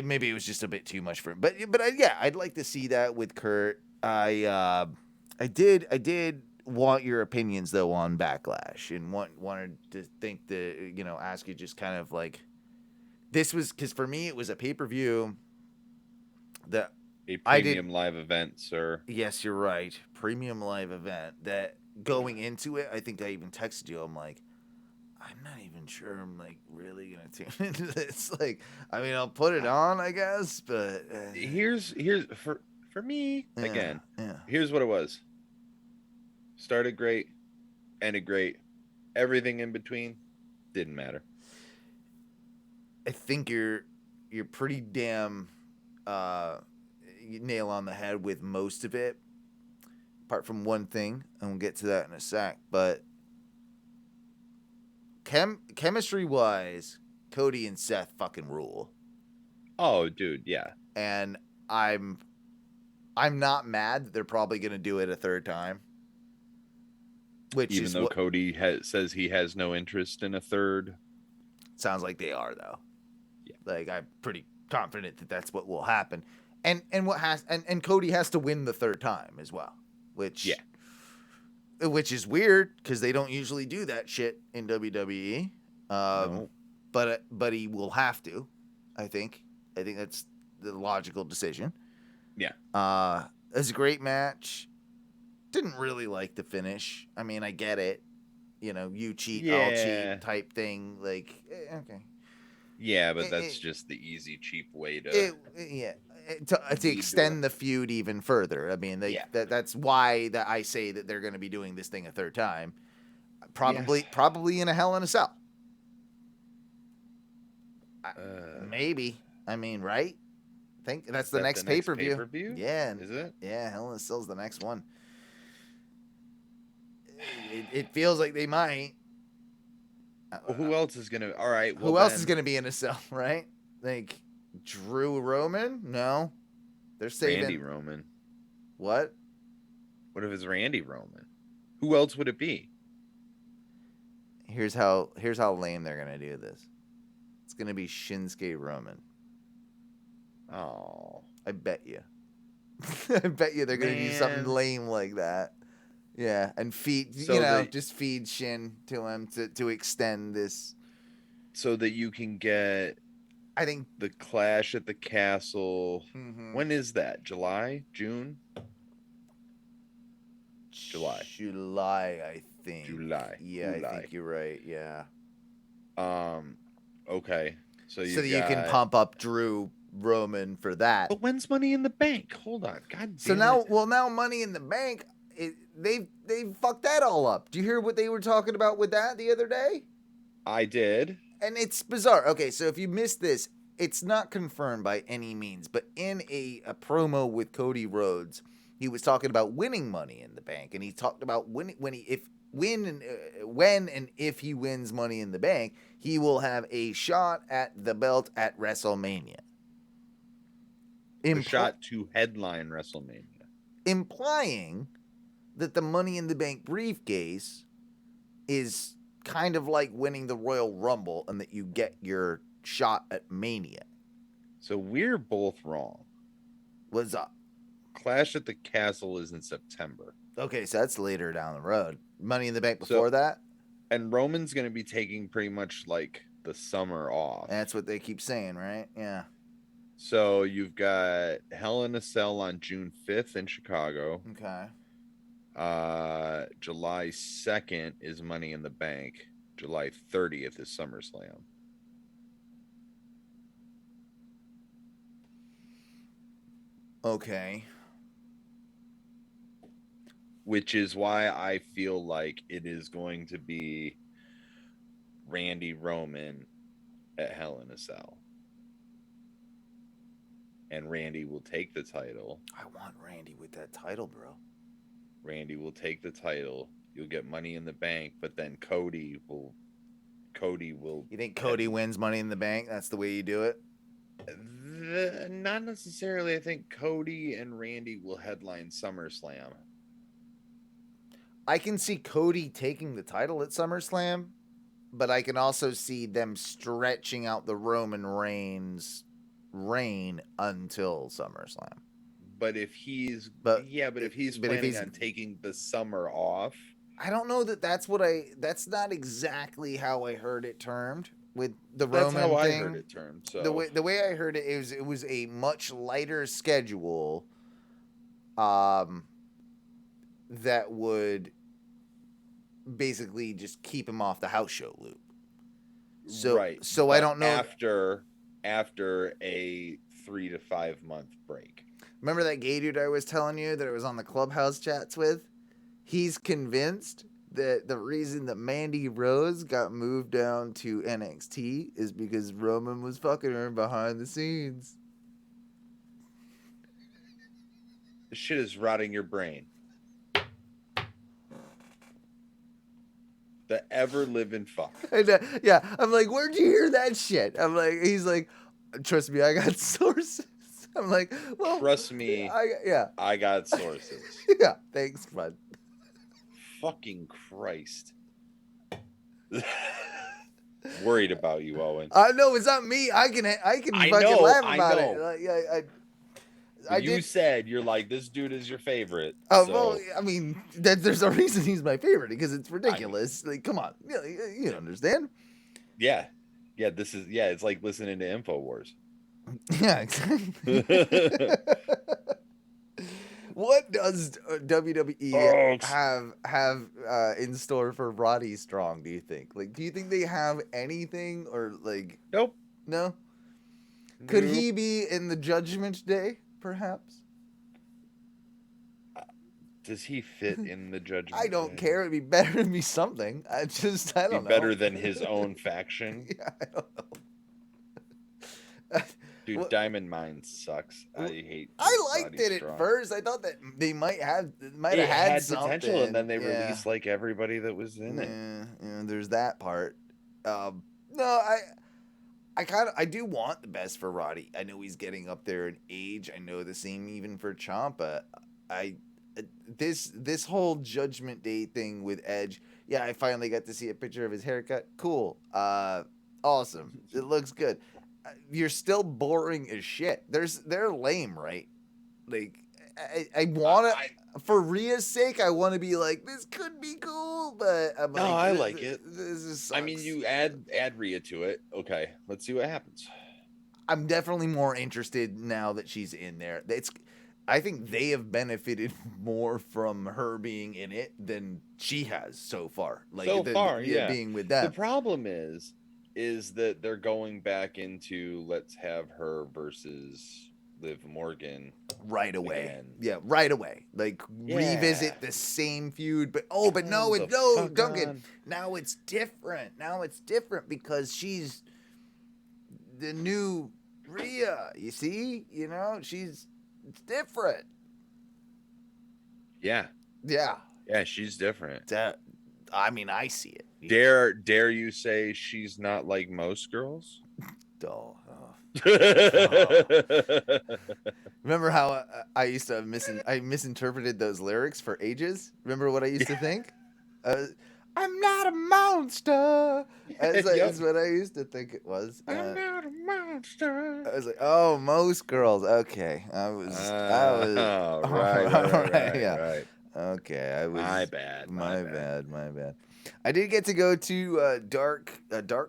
Maybe it was just a bit too much for him, but I'd like to see that with Kurt. I did want your opinions though on Backlash, and wanted to think that ask you just kind of this was, because for me it was a pay-per-view that a premium live event, sir. Yes, you're right. Premium live event that going into it, I think I even texted you. I'm not even sure I'm really gonna tune into this. I'll put it on, I guess, but here's for me again. Yeah. Here's what it was. Started great, ended great. Everything in between didn't matter. I think you're pretty damn you nail on the head with most of it, apart from one thing, and we'll get to that in a sec. But chemistry wise, Cody and Seth fucking rule. Oh, dude, yeah. And I'm not mad that they're probably gonna do it a third time. Even though Cody says he has no interest in a third. Sounds like they are, though. Like, I'm pretty confident that that's what will happen. And Cody has to win the third time as well, which is weird because they don't usually do that shit in WWE. No. But he will have to. I think that's the logical decision. Yeah. It was a great match. Didn't really like the finish. I mean, I get it. You know, you cheat, I'll cheat type thing. Like, okay. Yeah, but that's just the easy, cheap way to extend the feud even further. I mean, that's why that I say that they're going to be doing this thing a third time. Probably in a Hell in a Cell. Maybe. I mean, right? I think that's the next pay-per-view. Yeah. Is it? Yeah, Hell in a Cell's the next one. It feels like they might. Well, who else is gonna? All right. Well, who else is gonna be in a cell? Right? Like Drew Roman? No, they're saving Randy Roman. What? What if it's Randy Roman? Who else would it be? Here's how lame they're gonna do this. It's gonna be Shinsuke Roman. Oh, I bet you. I bet you they're gonna do something lame like that. Yeah, and just feed Shin to him to extend this, so that you can get. I think the Clash at the Castle. Mm-hmm. When is that? July? June? July. I think. July. Yeah, I think you're right. Yeah. Okay. So you can pump up Drew Roman for that. But when's Money in the Bank? Hold on. God damn. So now Money in the Bank. They fucked that all up. Do you hear what they were talking about with that the other day? I did. And it's bizarre. Okay, so if you missed this, it's not confirmed by any means, but in a promo with Cody Rhodes, he was talking about winning Money in the Bank, and he talked about when and if he wins Money in the Bank, he will have a shot at the belt at WrestleMania. A shot to headline WrestleMania. Implying that the Money in the Bank briefcase is kind of like winning the Royal Rumble and that you get your shot at Mania. So we're both wrong. What's up? Clash at the Castle is in September. Okay, so that's later down the road. Money in the Bank before that? And Roman's going to be taking pretty much like the summer off. That's what they keep saying, right? Yeah. So you've got Hell in a Cell on June 5th in Chicago. Okay. July 2nd is Money in the Bank. July 30th is SummerSlam. Okay. Which is why I feel like it is going to be Randy Roman at Hell in a Cell. And Randy will take the title. I want Randy with that title, bro. Randy will take the title. You'll get Money in the Bank, but then Cody will. You think Cody wins Money in the Bank? That's the way you do it? Not necessarily. I think Cody and Randy will headline SummerSlam. I can see Cody taking the title at SummerSlam, but I can also see them stretching out the Roman Reigns reign until SummerSlam. But if he's planning on taking the summer off, I don't know that's not exactly how I heard it termed with the Roman thing. I heard it termed. So the way I heard it was a much lighter schedule that would basically just keep him off the house show loop. So right. So but I don't know after a 3 to 5 month break. Remember that gay dude I was telling you that I was on the Clubhouse chats with? He's convinced that the reason that Mandy Rose got moved down to NXT is because Roman was fucking her behind the scenes. This shit is rotting your brain. The ever living fuck. Yeah, I'm like, where'd you hear that shit? I'm like, he's like, trust me, I got sources. I'm like, well, trust me. I got sources. Yeah, thanks, bud. Fucking Christ. Worried about you, Owen. No, it's not me. I can I fucking know, laugh I about know. it. Like, I You did. said you're like, this dude is your favorite. Oh, So well, I mean, there's a reason he's my favorite because it's ridiculous. Like, come on, you understand? yeah. It's like listening to InfoWars. Yeah, exactly. What does WWE Folks. have in store for Roddy Strong? Do you think? Like, do you think they have anything or like? Nope. No. Could Nope. he be in the Judgment Day, perhaps? Does he fit in the Judgment I don't Day? care. It'd be better to be something. I don't know. Better than his own faction. Yeah, I don't know. Dude, Well, Diamond Mine sucks. I hate. I liked Roddy it Strong. at first. I thought that they might have It had potential, and then they yeah. released like everybody that was in it. Yeah, there's that part. No, I do want the best for Roddy. I know he's getting up there in age. I know the same even for Ciampa. This whole Judgment Day thing with Edge. Yeah, I finally got to see a picture of his haircut. Cool. Awesome. It looks good. You're still boring as shit. They're lame, right? Like I want to, for Rhea's sake, I want to be like, this could be cool, but I'm No, like, I like it. This is. I mean, you add Rhea to it. Okay, let's see what happens. I'm definitely more interested now that she's in there. I think they have benefited more from her being in it than she has so far. Like being with them. The problem is that they're going back into let's have her versus Liv Morgan right away. again. Yeah, right away. Like revisit the same feud, but Duncan. Now it's different. Now it's different because she's the new Rhea. You see, it's different. Yeah. Yeah. Yeah, she's different. I mean, I see it. Dare you say she's not like most girls? Oh. Remember how I used to I misinterpreted those lyrics for ages? Remember what I used to think? I'm not a monster. That's what I used to think it was. I'm not a monster. I was like, oh, most girls. Okay, I was. Right. Okay, I was. My bad. My bad. I did get to go to dark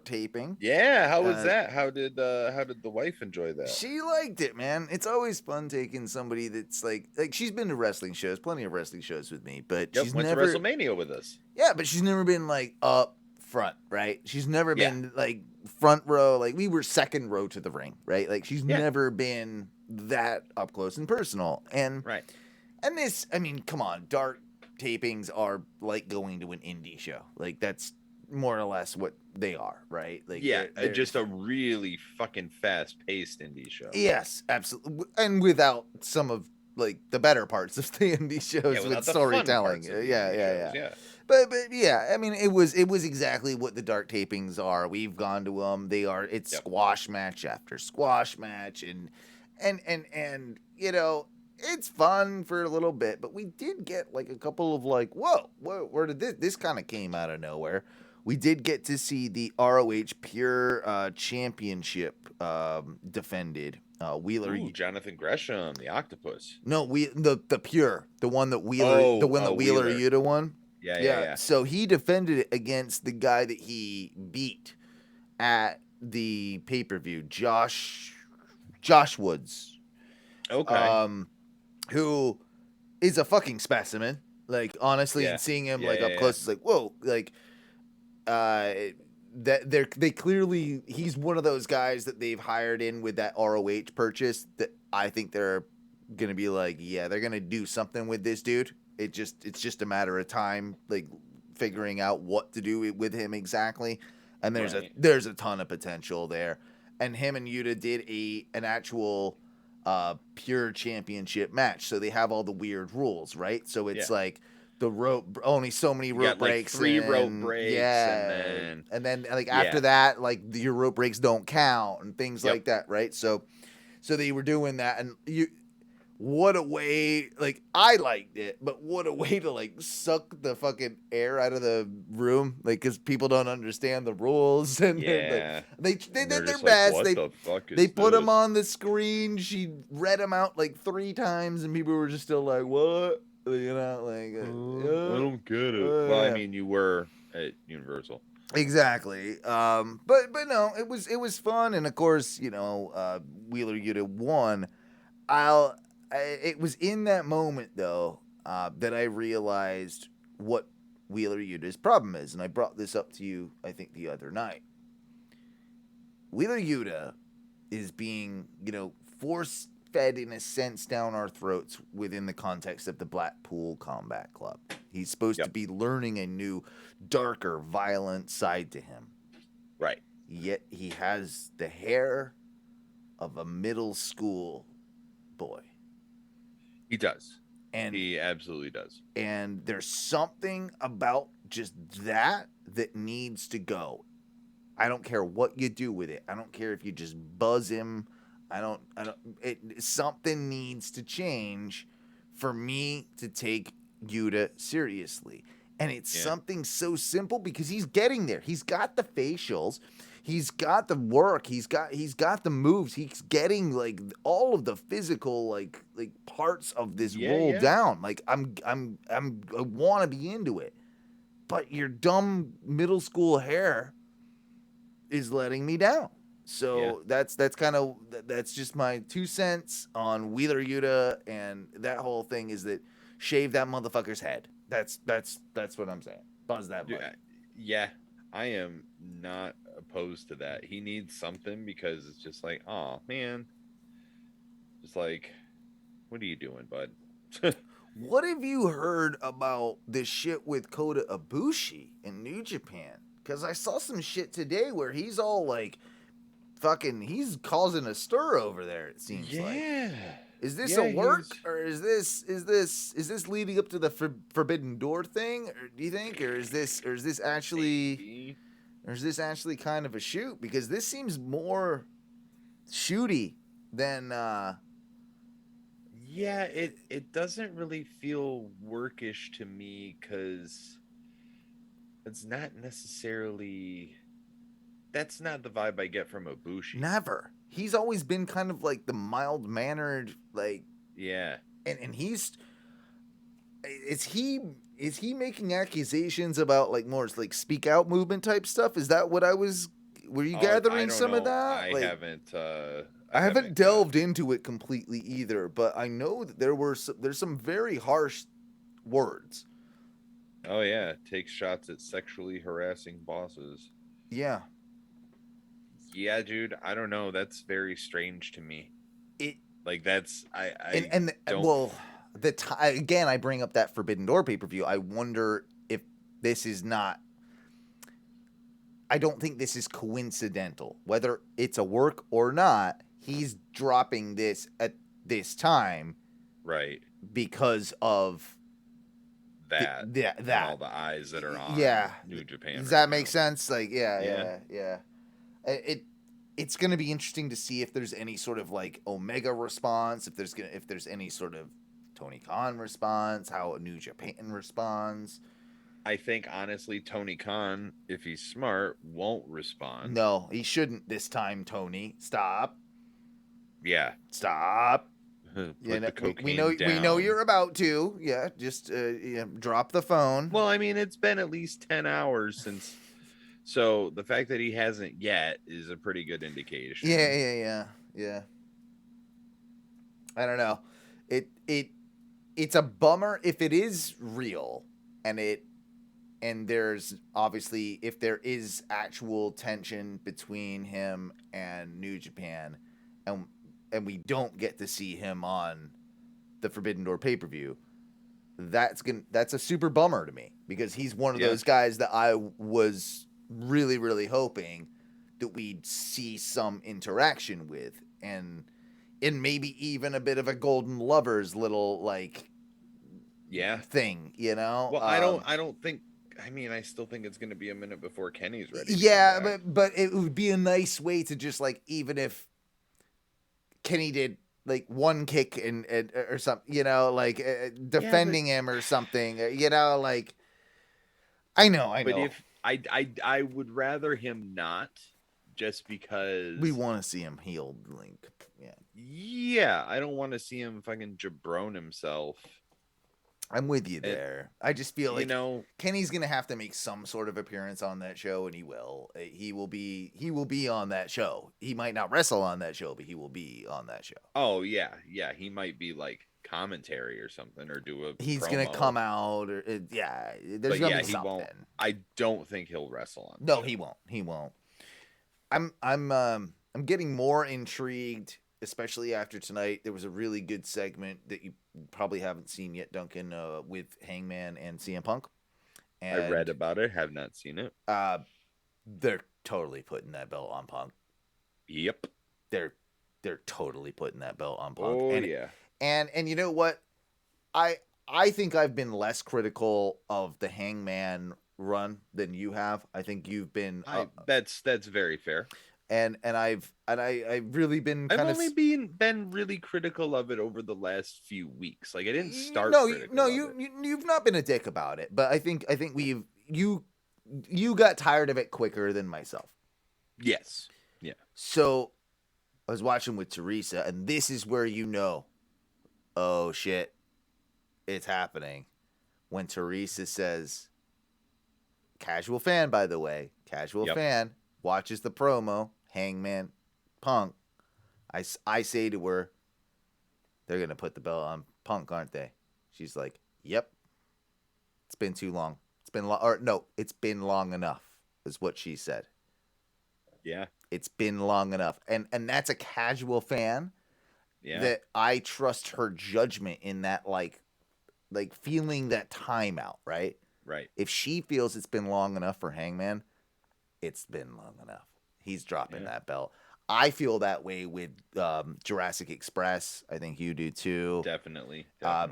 taping. Yeah, how was that? How did the wife enjoy that? She liked it, man. It's always fun taking somebody that's like she's been to wrestling shows, plenty of wrestling shows with me, but she's went never to WrestleMania with us. Yeah, but she's never been like up front, right? She's never been like front row. Like we were second row to the ring, right? Like she's never been that up close and personal. And right. And this, I mean, come on, dark tapings are like going to an indie show. Like that's more or less what they are, right? Like they're just a really fucking fast-paced indie show. Yes, absolutely, and without some of like the better parts of the indie shows with storytelling. Yeah. But yeah, I mean, it was exactly what the dark tapings are. We've gone to them. It's squash match after squash match, and it's fun for a little bit, but we did get like a couple of like, whoa, where did this kind of came out of nowhere. We did get to see the ROH Pure Championship defended. Wheeler, Jonathan Gresham, the Octopus. No, the Pure, the one that Wheeler, Wheeler Yuta won. Yeah. So he defended it against the guy that he beat at the pay-per-view, Josh Woods. Okay. Who is a fucking specimen. Like honestly, and seeing him up close is like, whoa, like they clearly, he's one of those guys that they've hired in with that ROH purchase that I think they're gonna be like, they're gonna do something with this dude. It's just a matter of time, like figuring out what to do with him exactly. And there's a ton of potential there. And him and Yuta did an actual Pure Championship match. So they have all the weird rules, right? So it's like the rope, only so many rope breaks, like 3 rope breaks, and then like after that, like your rope breaks don't count and things like that, right? So they were doing that, and what a way, like, I liked it, but what a way to, like, suck the fucking air out of the room, like, because people don't understand the rules, and Yeah. they And did they're their just like, best. what They the fuck is they put him this? on the screen. She read him out like 3 times, and people were just still like, "What?" You know, like, I don't get it. Well, I yeah. mean, you were at Universal. Exactly. But no, it was fun, and of course, you know, Wheeler Yuta won. It was in that moment though that I realized what Wheeler Yuta's problem is, and I brought this up to you, I think, the other night. Wheeler Yuta is being, you know, force fed in a sense down our throats within the context of the Blackpool Combat Club. He's supposed to be learning a new, darker, violent side to him. Right. Yet he has the hair of a middle school boy. He does. And he absolutely does. And there's something about just that needs to go. I don't care what you do with it. I don't care if you just buzz him. Something needs to change for me to take Yuta seriously. And it's something so simple because he's getting there. He's got the facials. He's got the work. He's got the moves. He's getting like all of the physical like parts of this roll down. Like I want to be into it. But your dumb middle school hair is letting me down. So that's just my 2 cents on Wheeler Yuta, and that whole thing is that shave that motherfucker's head. That's what I'm saying. Buzz that button. Yeah, I am not opposed to that. He needs something because it's just like, oh man, just like, what are you doing, bud? What have you heard about this shit with Kota Ibushi in New Japan? Because I saw some shit today where he's all like, he's causing a stir over there. It seems like. Is this a work, or is this leading up to the Forbidden Door thing? Or do you think, or is this actually kind of a shoot? Because this seems more shooty than. Yeah, it doesn't really feel workish to me because it's not necessarily. That's not the vibe I get from Ibushi. Never. He's always been kind of like the mild-mannered, like. Yeah. And he's. Is he making accusations about like more like speak out movement type stuff? Is that what I was? Were you gathering some of that? I haven't delved into it completely either, but I know that there's some very harsh words. Oh yeah, takes shots at sexually harassing bosses. Yeah. Yeah, dude. I don't know. That's very strange to me. Again, I bring up that Forbidden Door pay-per-view. I wonder if this is not. I don't think this is coincidental. Whether it's a work or not, he's dropping this at this time, right? Because of that, and all the eyes that are on New Japan. Does that make sense? Like, yeah. It's gonna be interesting to see if there's any sort of like Omega response, if there's any sort of Tony Khan response, how New Japan responds. I think honestly, Tony Khan, if he's smart, won't respond. No, he shouldn't this time. Tony, stop. Yeah, stop. We know you're about to. Yeah, just drop the phone. Well, I mean, it's been at least 10 hours since. So the fact that he hasn't yet is a pretty good indication. Yeah. I don't know. It's a bummer if it is real, and there's obviously, if there is actual tension between him and New Japan, and we don't get to see him on the Forbidden Door pay-per-view, that's a super bummer to me, because he's one of those guys that I was really, really hoping that we'd see some interaction with, and maybe even a bit of a Golden Lovers little like thing, you know? Well, I don't think. I mean, I still think it's going to be a minute before Kenny's ready. Yeah, but it would be a nice way to just like, even if Kenny did like one kick and or something, you know, like defending him or something, you know, like I know. But if I would rather him not, just because we want to see him healed, like yeah, I don't want to see him fucking jabron himself. I'm with you there. I just feel like Kenny's gonna have to make some sort of appearance on that show, and he will. He will be on that show. He might not wrestle on that show, but he will be on that show. Oh yeah. He might be like commentary or something, or do a. He's promo. Gonna come out, or there's gonna be something. Won't. I don't think he'll wrestle on. No, he won't. He won't. I'm getting more intrigued, especially after tonight. There was a really good segment that you probably haven't seen yet, Duncan, with Hangman and CM Punk. And, I read about it, have not seen it. They're totally putting that belt on Punk. Yep. They're totally putting that belt on Punk. Oh and, yeah. And you know what? I think I've been less critical of the Hangman run than you have. I think you've been. That's very fair. And I've really been. I've only been really critical of it over the last few weeks. Like I didn't start. You've not been a dick about it, but I think you got tired of it quicker than myself. Yes. Yeah. So I was watching with Teresa, and this is where oh shit, it's happening. When Teresa says, casual fan, by the way, fan watches the promo, Hangman Punk. I say to her, they're going to put the belt on Punk, aren't they? She's like, yep. It's been too long. It's been long enough, is what she said. Yeah. It's been long enough. And that's a casual fan that I trust her judgment in that, like feeling that time out, right? Right. If she feels it's been long enough for Hangman, it's been long enough. He's dropping that belt. I feel that way with Jurassic Express. I think you do too. Definitely.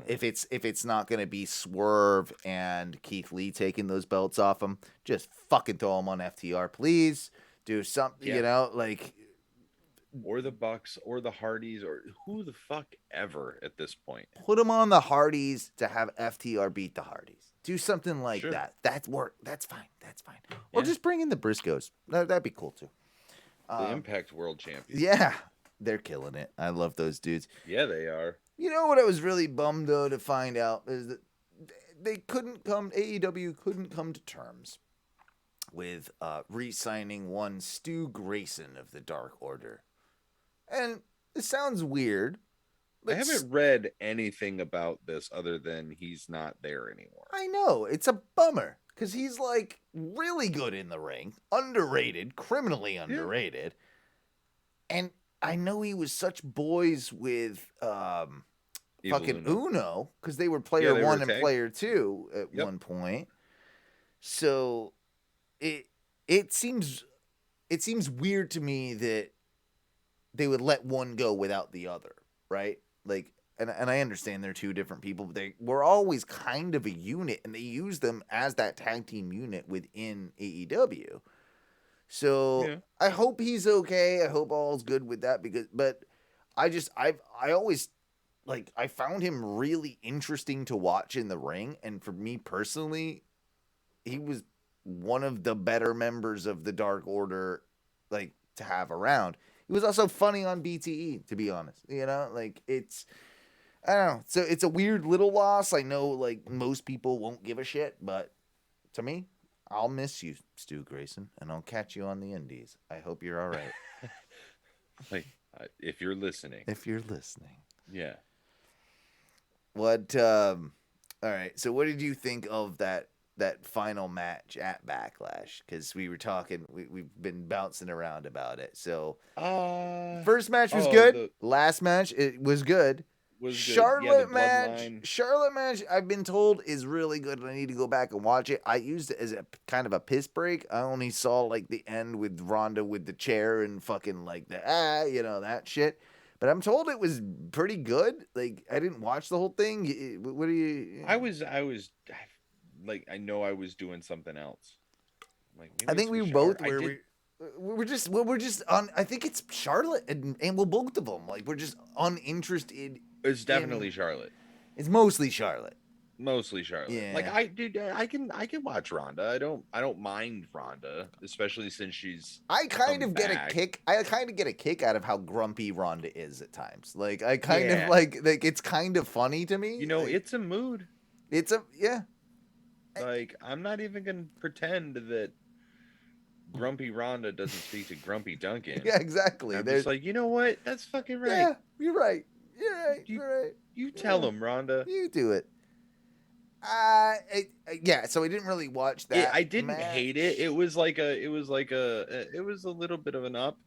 If it's not going to be Swerve and Keith Lee taking those belts off him, just fucking throw them on FTR, please. Do something, like. Or the Bucks, or the Hardys, or who the fuck ever at this point. Put them on the Hardys to have FTR beat the Hardys. Do something like that. That's work. That's fine. Or just bring in the Briscoes. That'd be cool too. The Impact World Champions. Yeah, they're killing it. I love those dudes. Yeah, they are. You know what I was really bummed though to find out is that AEW couldn't come to terms with re-signing one Stu Grayson of the Dark Order. And it sounds weird. I haven't read anything about this other than he's not there anymore. I know. It's a bummer because he's like really good in the ring, underrated, criminally underrated. And I know he was such boys with fucking Ohno because they were player one and player two at one point. So it seems weird to me that they would let one go without the other, right? Like, and I understand they're two different people, but they were always kind of a unit, and they use them as that tag team unit within AEW. So I hope he's okay. I hope all's good with that but I always I found him really interesting to watch in the ring, and for me personally, he was one of the better members of the Dark Order, to have around. He was also funny on BTE, to be honest. It's, I don't know. So it's a weird little loss. I know, most people won't give a shit, but to me, I'll miss you, Stu Grayson, and I'll catch you on the indies. I hope you're all right. If you're listening. Yeah. What, all right. So what did you think of that final match at Backlash? Because we were talking, we've been bouncing around about it. So first match was good. Last match, it was good. Charlotte match, I've been told is really good, and I need to go back and watch it. I used it as a kind of a piss break. I only saw the end with Ronda with the chair and fucking that shit. But I'm told it was pretty good. I didn't watch the whole thing. What do you? I was I know I was doing something else. I think we both were. we're just on. I think it's Charlotte and well, both of them. Like we're just uninterested. It's definitely Charlotte. It's mostly Charlotte. Mostly Charlotte. Yeah. Like I can watch Ronda. I don't mind Ronda, especially since she's. I kind of get back. a kick. I kind of get a kick out of how grumpy Ronda is at times. Like I kind Yeah. of like it's kind of funny to me. You know, like, it's a mood. it's a yeah. Like I'm not even gonna pretend that Grumpy Ronda doesn't speak to Grumpy Duncan. Yeah, exactly. I'm There's just like, you know what? That's fucking right. yeah, you're right. You're right. You- You're right. You tell Yeah. him, Ronda. You do it. Yeah. So I didn't really watch that. I didn't hate it. It was a little bit of an up,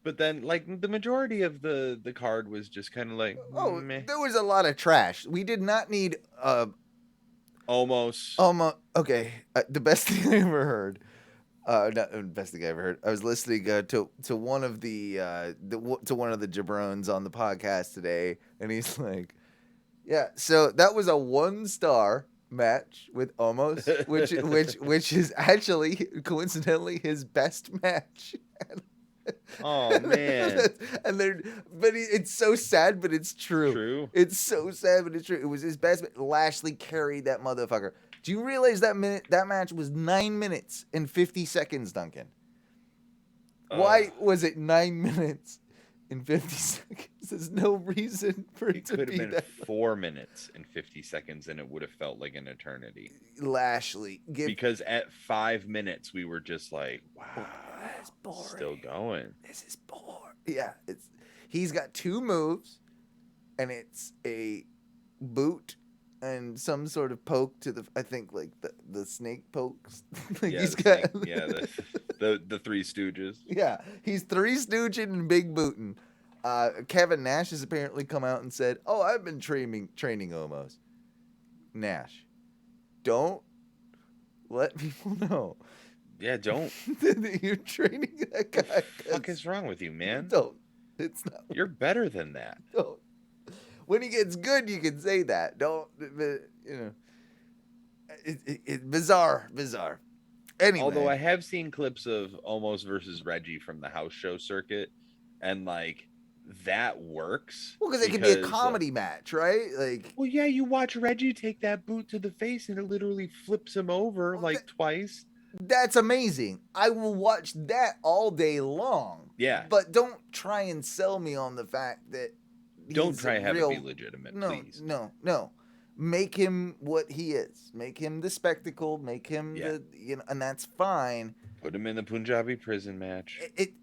but then like the majority of the card was just kind of like, Oh, meh. there was a lot of trash. We did not need Almost. okay. The best thing I ever heard. Not the best thing I ever heard. I was listening to one of the one of the jabrones on the podcast today, and he's like, "Yeah, so that was a 1-star match with Omos, which is actually coincidentally his best match." Oh man. It's so sad, but it's true. True. It's so sad, but it's true. It was his best. Lashley carried that motherfucker. Do you realize that match was 9 minutes and 50 seconds, Duncan? Why was it 9 minutes and 50 seconds? There's no reason for it to could be have been that. 4 minutes and 50 seconds, and it would have felt like an eternity. Lashley, Because at 5 minutes, we were just like, wow, that's boring. still going. This is boring. Yeah, he's got 2 moves, and it's a boot and some sort of poke to the like the snake pokes. Like Yeah, he's the got snake- yeah, the Three Stooges. yeah, he's 3 stooging and big booting. Kevin Nash has apparently come out and said, "Oh, I've been training Omos." Nash, don't let people know Yeah, don't. that you're training that guy. What the fuck is wrong with you, man? Don't. It's not. You're better than that. Don't. When he gets good, you can say that. Don't. You know. It's bizarre. Anyway. Although I have seen clips of Omos versus Reggie from the house show circuit, and like that works. Well, because it could be a comedy match, right? Like, Well, yeah, you watch Reggie take that boot to the face, and it literally flips him over Well, like twice. that's amazing. I will watch that all day long. Yeah. But don't try and sell me on the fact that Don't he's try a and have real... it be legitimate, No, please. no. Make him what he is. Make him the spectacle. Make him Yeah. the and that's fine. Put him in the Punjabi prison match. It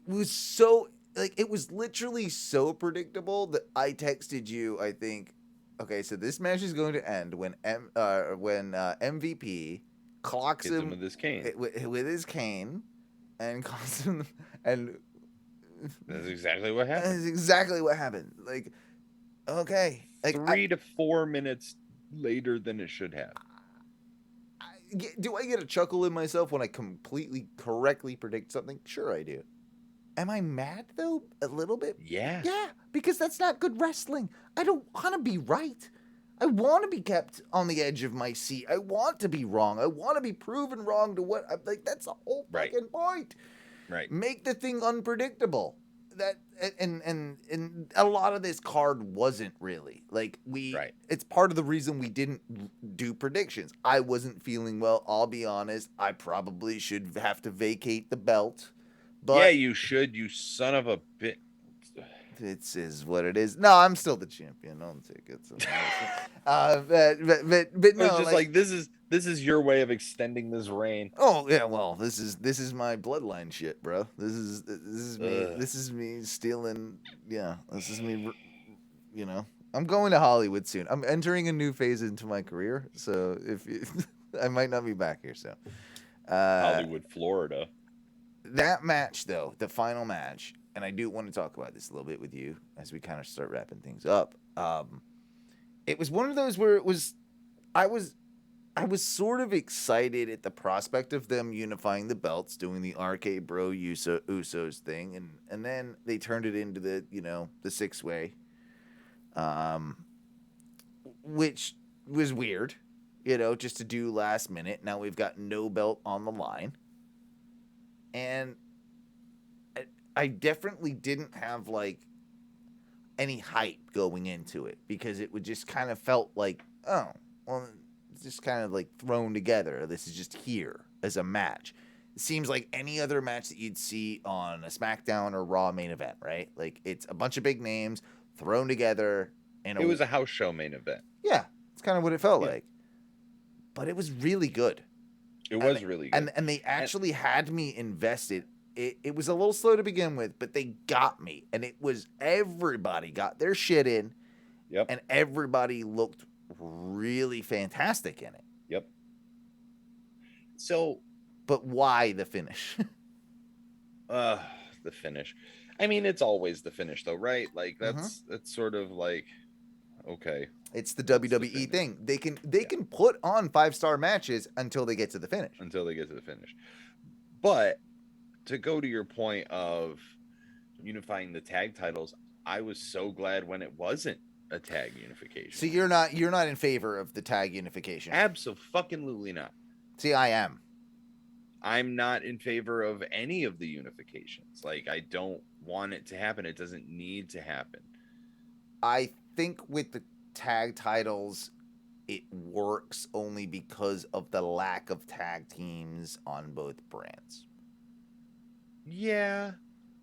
was so like it was literally so predictable that I texted you. I think, okay, so this match is going to end when MVP clocks Hits him him with his cane. with his cane and calls him and That's exactly what happened. that's exactly what happened. Like, okay, like 3 to 4 minutes later than it should have. do I get a chuckle in myself when I completely correctly predict something? Sure, I do. Am I mad though? A little bit. Yeah. Yeah, because that's not good wrestling. I don't want to be right. I want to be kept on the edge of my seat. I want to be wrong. I want to be proven wrong to what I'm like. That's the whole Right. fucking point. Right. Make the thing unpredictable. That and a lot of this card wasn't really like we. Right. It's part of the reason we didn't do predictions. I wasn't feeling well. I'll be honest. I probably should have to vacate the belt. But Yeah, you should, you son of a bitch. It is what it is. No, I'm still the champion. I'll take it. So, but no, It's just like this is your way of extending this reign. oh yeah, well, this is my bloodline shit, bro. This is me. Ugh. This is me stealing. Yeah, this is me. You know, I'm going to Hollywood soon. I'm entering a new phase into my career. So if you, I might not be back here soon. Hollywood, Florida. That match, though, the final match, and I do want to talk about this a little bit with you as we kind of start wrapping things up. It was one of those where I was sort of excited at the prospect of them unifying the belts, doing the RK Bro Usos thing, and then they turned it into the 6-way, which was weird, just to do last minute. Now we've got no belt on the line. And I definitely didn't have like any hype going into it because it would just kind of felt like, oh, well, it's just kind of like thrown together. This is just here as a match. It seems like any other match that you'd see on a SmackDown or Raw main event, right? Like it's a bunch of big names thrown together. It was a house show main event. Yeah, it's kind of what it felt like. But it was really good. It was really good. And they actually had me invested. It was a little slow to begin with, but they got me. And it was everybody got their shit in. Yep. And everybody looked really fantastic in it. Yep. So. But why the finish? The finish. I mean, it's always the finish, though, right? Like that's sort of like, okay. It's the WWE thing. They can put on 5-star matches until they get to the finish. But to go to your point of unifying the tag titles, I was so glad when it wasn't a tag unification. So you're not in favor of the tag unification? Absolutely not. See, I am. I'm not in favor of any of the unifications. Like, I don't want it to happen. It doesn't need to happen. I think with the tag titles, it works only because of the lack of tag teams on both brands. Yeah,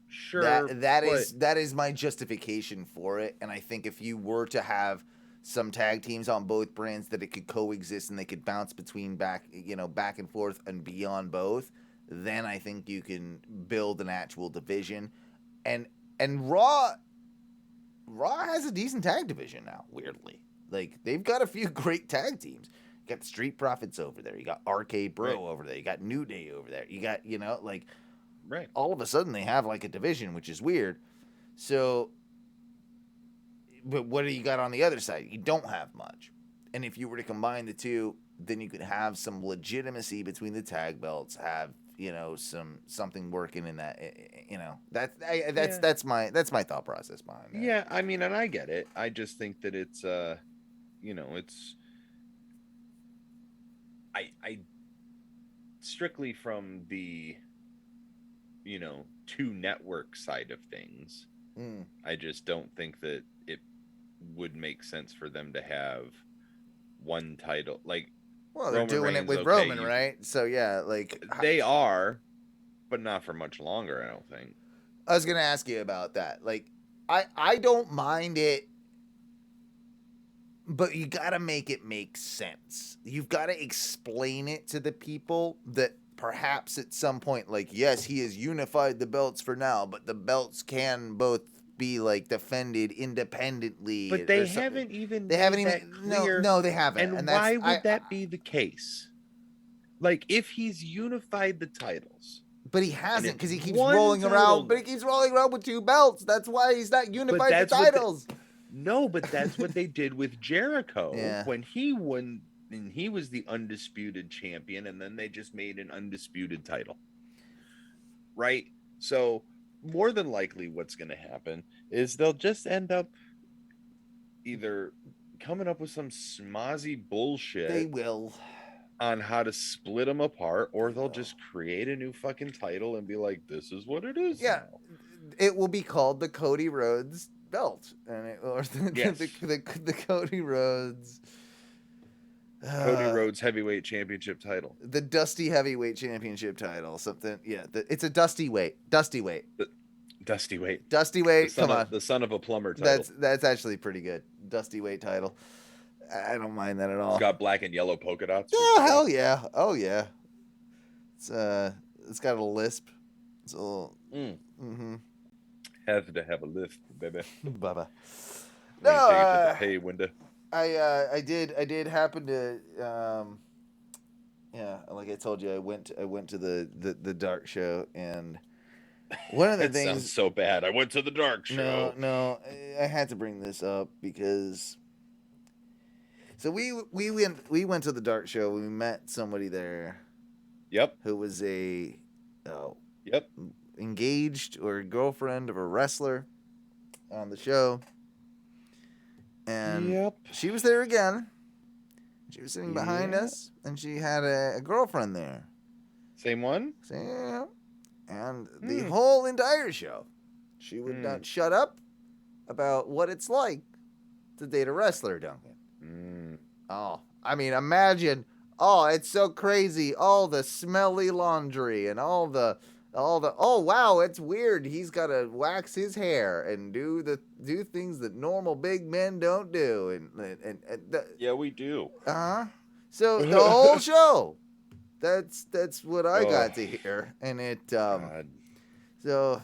sure. That is my justification for it. And I think if you were to have some tag teams on both brands, that it could coexist and they could bounce between back and forth and beyond both, then I think you can build an actual division. And Raw has a decent tag division now, weirdly. Like, they've got a few great tag teams. You got the Street Profits over there. You got RK Bro over there. You got New Day over there. You got, right. All of a sudden they have like a division, which is weird. So, but what do you got on the other side? You don't have much. And if you were to combine the two, then you could have some legitimacy between the tag belts, have, something working in that, that's my thought process behind that. Yeah, I mean, and I get it. I just think that it's I strictly from the two network side of things. I just don't think that it would make sense for them to have one title. Like, well, they're doing it with Roman, right? So yeah, like they are, but not for much longer, I don't think. I was gonna ask you about that. Like, I don't mind it, but you gotta make it make sense. You've got to explain it to the people that perhaps at some point, like, yes, he has unified the belts for now, but the belts can both be like defended independently. But they haven't even. They haven't even. Clear. No, they haven't. And why would that be the case? Like, if he's unified the titles. But he hasn't, because he keeps rolling around. But he keeps rolling around with two belts. That's why he's not unified the titles. No, but that's what they did with Jericho when he won, and he was the undisputed champion, and then they just made an undisputed title. Right? So, more than likely what's going to happen is they'll just end up either coming up with some smazzy bullshit. They will. On how to split them apart, or they'll just create a new fucking title and be like, this is what it is. Yeah. Now. It will be called the Cody Rhodes belt. Or the Cody Rhodes. Cody Rhodes heavyweight championship title. The Dusty heavyweight championship title. Something. Yeah. It's a Dusty weight. Dusty weight. Dusty weight. Dusty weight. Come on. The son of a plumber title. That's actually pretty good. Dusty weight title. I don't mind that at all. It's got black and yellow polka dots. Yeah, hell yeah. Oh yeah. It's got a lisp. It's a little. Have to have a lisp, baby. Baba. No. The pay window. I did happen to like I told you, I went to the dark show, and one of the things sounds so bad. I went to the dark show. No, I had to bring this up because so we went to the dark show. We met somebody there. Yep. Who was engaged or girlfriend of a wrestler on the show. And she was there again. She was sitting behind us, and she had a girlfriend there. Same one? Same. And the whole entire show, She would not shut up about what it's like to date a wrestler, Duncan. Oh, I mean, imagine. Oh, it's so crazy. All the smelly laundry and all the. Oh wow, it's weird. He's got to wax his hair and do things that normal big men don't do. Yeah, we do. So the whole show. That's what I got to hear, and it. So,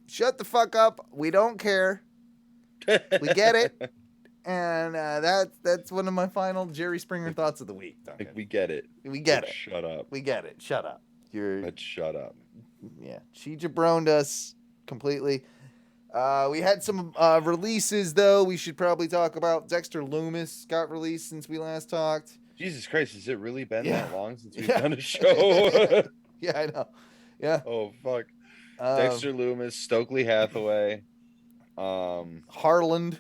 shut the fuck up. We don't care. We get it. And that's one of my final Jerry Springer thoughts of the week. Duncan. We get it. We get it. Shut up. We get it. Shut up. Let's shut up. Yeah, she jabroned us completely. We had some releases though. We should probably talk about. Dexter Lumis got released since we last talked. Jesus Christ, has it really been that long since we've done a show? Yeah, I know. Yeah. Oh fuck. Dexter Lumis, Stokely Hathaway, Harland.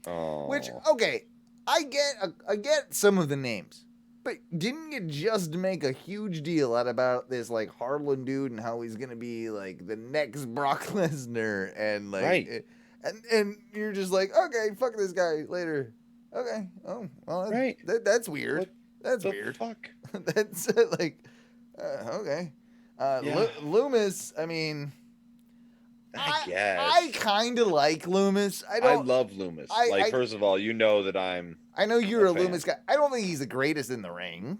Oh. Which okay, I get some of the names. But didn't you just make a huge deal out about this like Harland dude and how he's gonna be like the next Brock Lesnar and like right. and you're just like, okay, fuck this guy later. Okay. Oh well, right. That's weird. What that's the weird. Fuck. That's like okay. Lumis, I mean, I guess I kind of like Lumis. I love Lumis. First of all, you know that I know you're a Lumis guy. I don't think he's the greatest in the ring,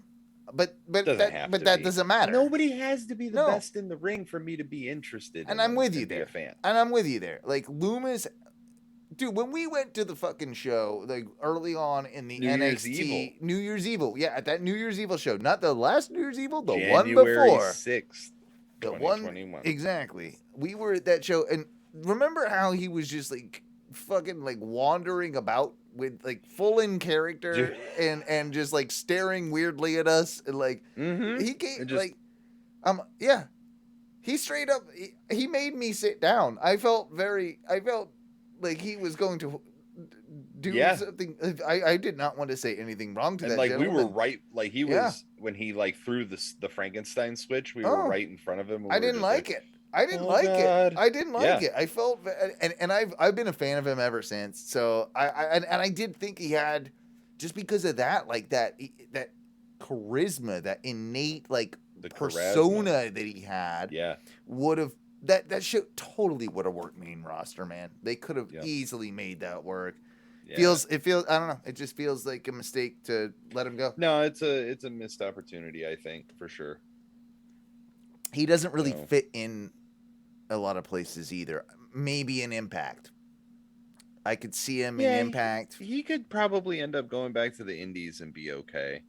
but that doesn't matter. Nobody has to be the best in the ring for me to be interested. And I'm with you there. Be a fan. And I'm with you there. Like Lumis, dude. When we went to the fucking show, like early on in the NXT New Year's Evil, yeah, at that New Year's Evil show, not the last New Year's Evil, the one before, January 6th, the 2021. one exactly. We were at that show, and remember how he was just like fucking like wandering about with like full in character and just like staring weirdly at us and like he came just, like yeah, he straight up he made me sit down. I felt like he was going to do something. I did not want to say anything wrong to and that like gentleman. we were right, like he was when he like threw the Frankenstein switch, we were right in front of him. I didn't like it. I didn't like it. I felt, and I've been a fan of him ever since. So I did think he had, just because of that, like that charisma, that innate like the persona charisma that he had. Yeah, would have that show totally would have worked main roster, man. They could have easily made that work. Yeah. It feels I don't know. It just feels like a mistake to let him go. No, it's a missed opportunity, I think, for sure. He doesn't really fit in a lot of places either. Maybe in Impact. I could see him in Impact. He could probably end up going back to the Indies and be okay.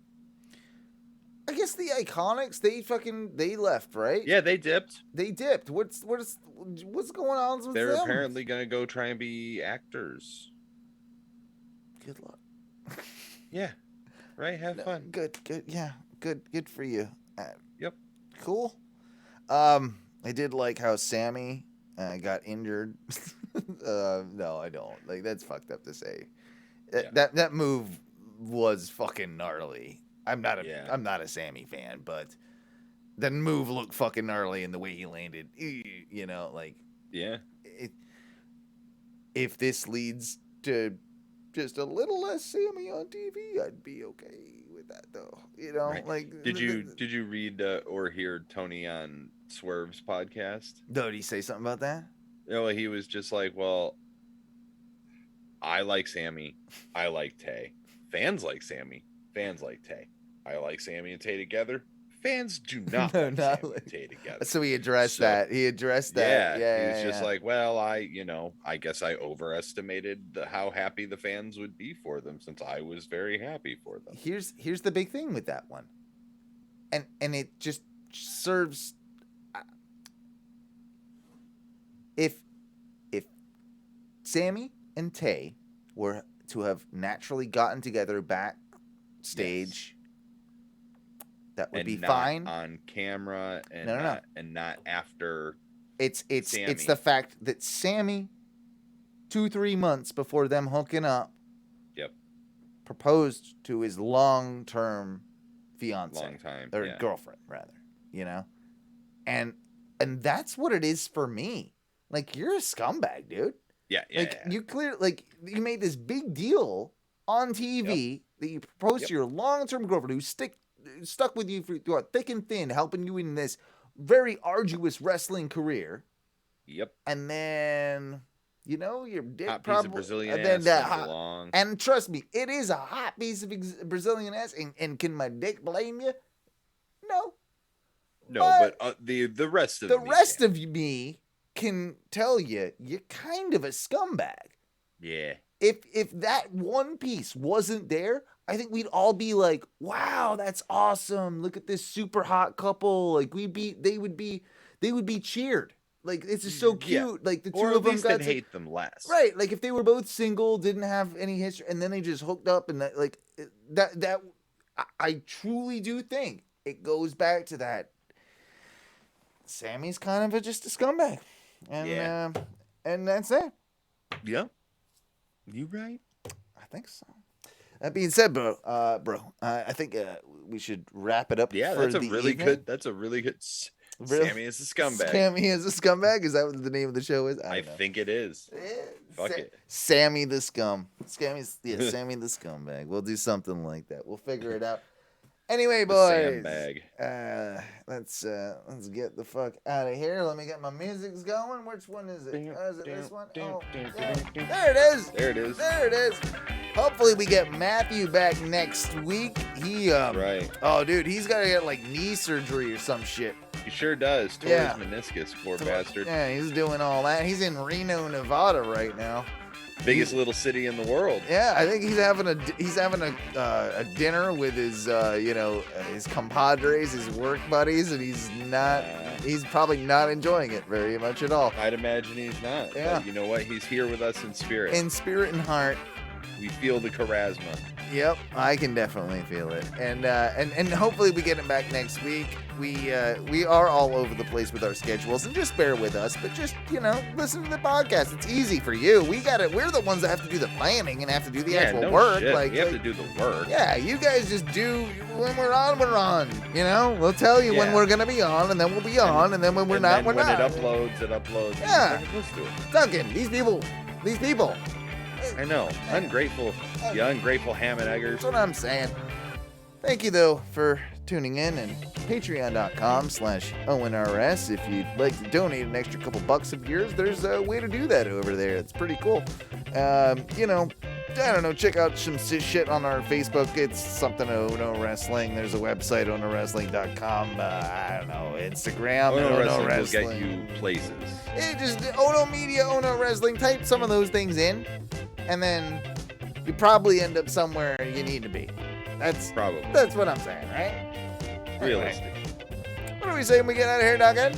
I guess the Iconics, they left, right? Yeah, they dipped. What's going on with them? They're apparently going to go try and be actors. Good luck. Yeah. Right, have fun. Good. Yeah, good for you. Yep. Cool. I did like how Sammy got injured. No, I don't. Like, that's fucked up to say. That move was fucking gnarly. I'm not a Sammy fan, but the move looked fucking gnarly in the way he landed. You know, like, yeah. If this leads to just a little less Sammy on TV, I'd be okay with that, though. You know, right. Like, did you read or hear Tony on Swerve's podcast? No, did he say something about that? No, he was just like, well, I like Sammy. I like Tay. Fans like Sammy. Fans like Tay. I like Sammy and Tay together. Fans do not like Sammy and Tay together. So he addressed that. He addressed that. Yeah. He was just like, well, I guess I overestimated how happy the fans would be for them, since I was very happy for them. Here's the big thing with that one. And it just serves. If Sammy and Tay were to have naturally gotten together backstage, that would be fine on camera, and no. And not after. It's the fact that Sammy, 2-3 months before them hooking up, proposed to his long-term fiance, girlfriend rather, you know, and And that's what it is for me. Like, you're a scumbag, dude. Yeah. Like, you made this big deal on TV that you proposed to your long-term girlfriend who stuck with you through thick and thin, helping you in this very arduous wrestling career. Yep. And then, your dick Hot probably... piece of Brazilian and ass comes along. And trust me, it is a hot piece of Brazilian ass. And can my dick blame you? No. No, but the rest of the me rest of me can tell you're kind of a scumbag. Yeah. If that one piece wasn't there, I think we'd all be like, "Wow, that's awesome! Look at this super hot couple!" Like they would be cheered. Like, it's just so cute. Yeah. Like the two or of them got hate them less. Right? Like if they were both single, didn't have any history, and then they just hooked up, and that I truly do think it goes back to that. Sammy's kind of just a scumbag, and that's it. Yeah, you right? I think so. That being said, bro, I think we should wrap it up. Yeah, for that's a the really evening. good. That's a really good. Sammy is a scumbag. Sammy is a scumbag. Is that what the name of the show is? I think it is. Fuck it. Sammy the scum. Sammy the scumbag. We'll do something like that. We'll figure it out. Anyway, boys, let's get the fuck out of here. Let me get my music going. Which one is it? Is it this one? Oh, yeah. There it is. There it is. There it is. Hopefully we get Matthew back next week. Right. Oh, dude, he's got to get like knee surgery or some shit. He sure does. Tore his meniscus, poor bastard. Yeah, he's doing all that. He's in Reno, Nevada right now. Biggest little city in the world. Yeah, I think he's having a dinner with his his compadres, his work buddies, and he's probably not enjoying it very much at all. I'd imagine he's not. Yeah. But you know what? He's here with us in spirit. In spirit and heart. We feel the charisma. Yep, I can definitely feel it, and hopefully we get him back next week. We are all over the place with our schedules, and just bear with us. But just listen to the podcast. It's easy for you. We're the ones that have to do the planning and have to do the actual work. Shit. Like we have to do the work. Yeah, you guys just do when we're on. We're on. We'll tell you when we're gonna be on, and then we'll be on, and then when we're not, we're not. When it uploads. Yeah, let's do it. Duncan, these people. I know. Ungrateful. You ungrateful ham and eggers. That's what I'm saying. Thank you, though, for tuning in, and patreon.com/ONRS. If you'd like to donate an extra couple bucks of yours, there's a way to do that over there. It's pretty cool. I don't know, check out some shit on our Facebook. It's something Ohno Wrestling. There's a website, OhnoWrestling.com. I don't know, Instagram. Ohno Wrestling will get you places. Just Ohno Media, Ohno Wrestling. Type some of those things in, and then you probably end up somewhere you need to be. That's what I'm saying, right? Realistic. Anyway, what are we saying we get out of here, Duncan?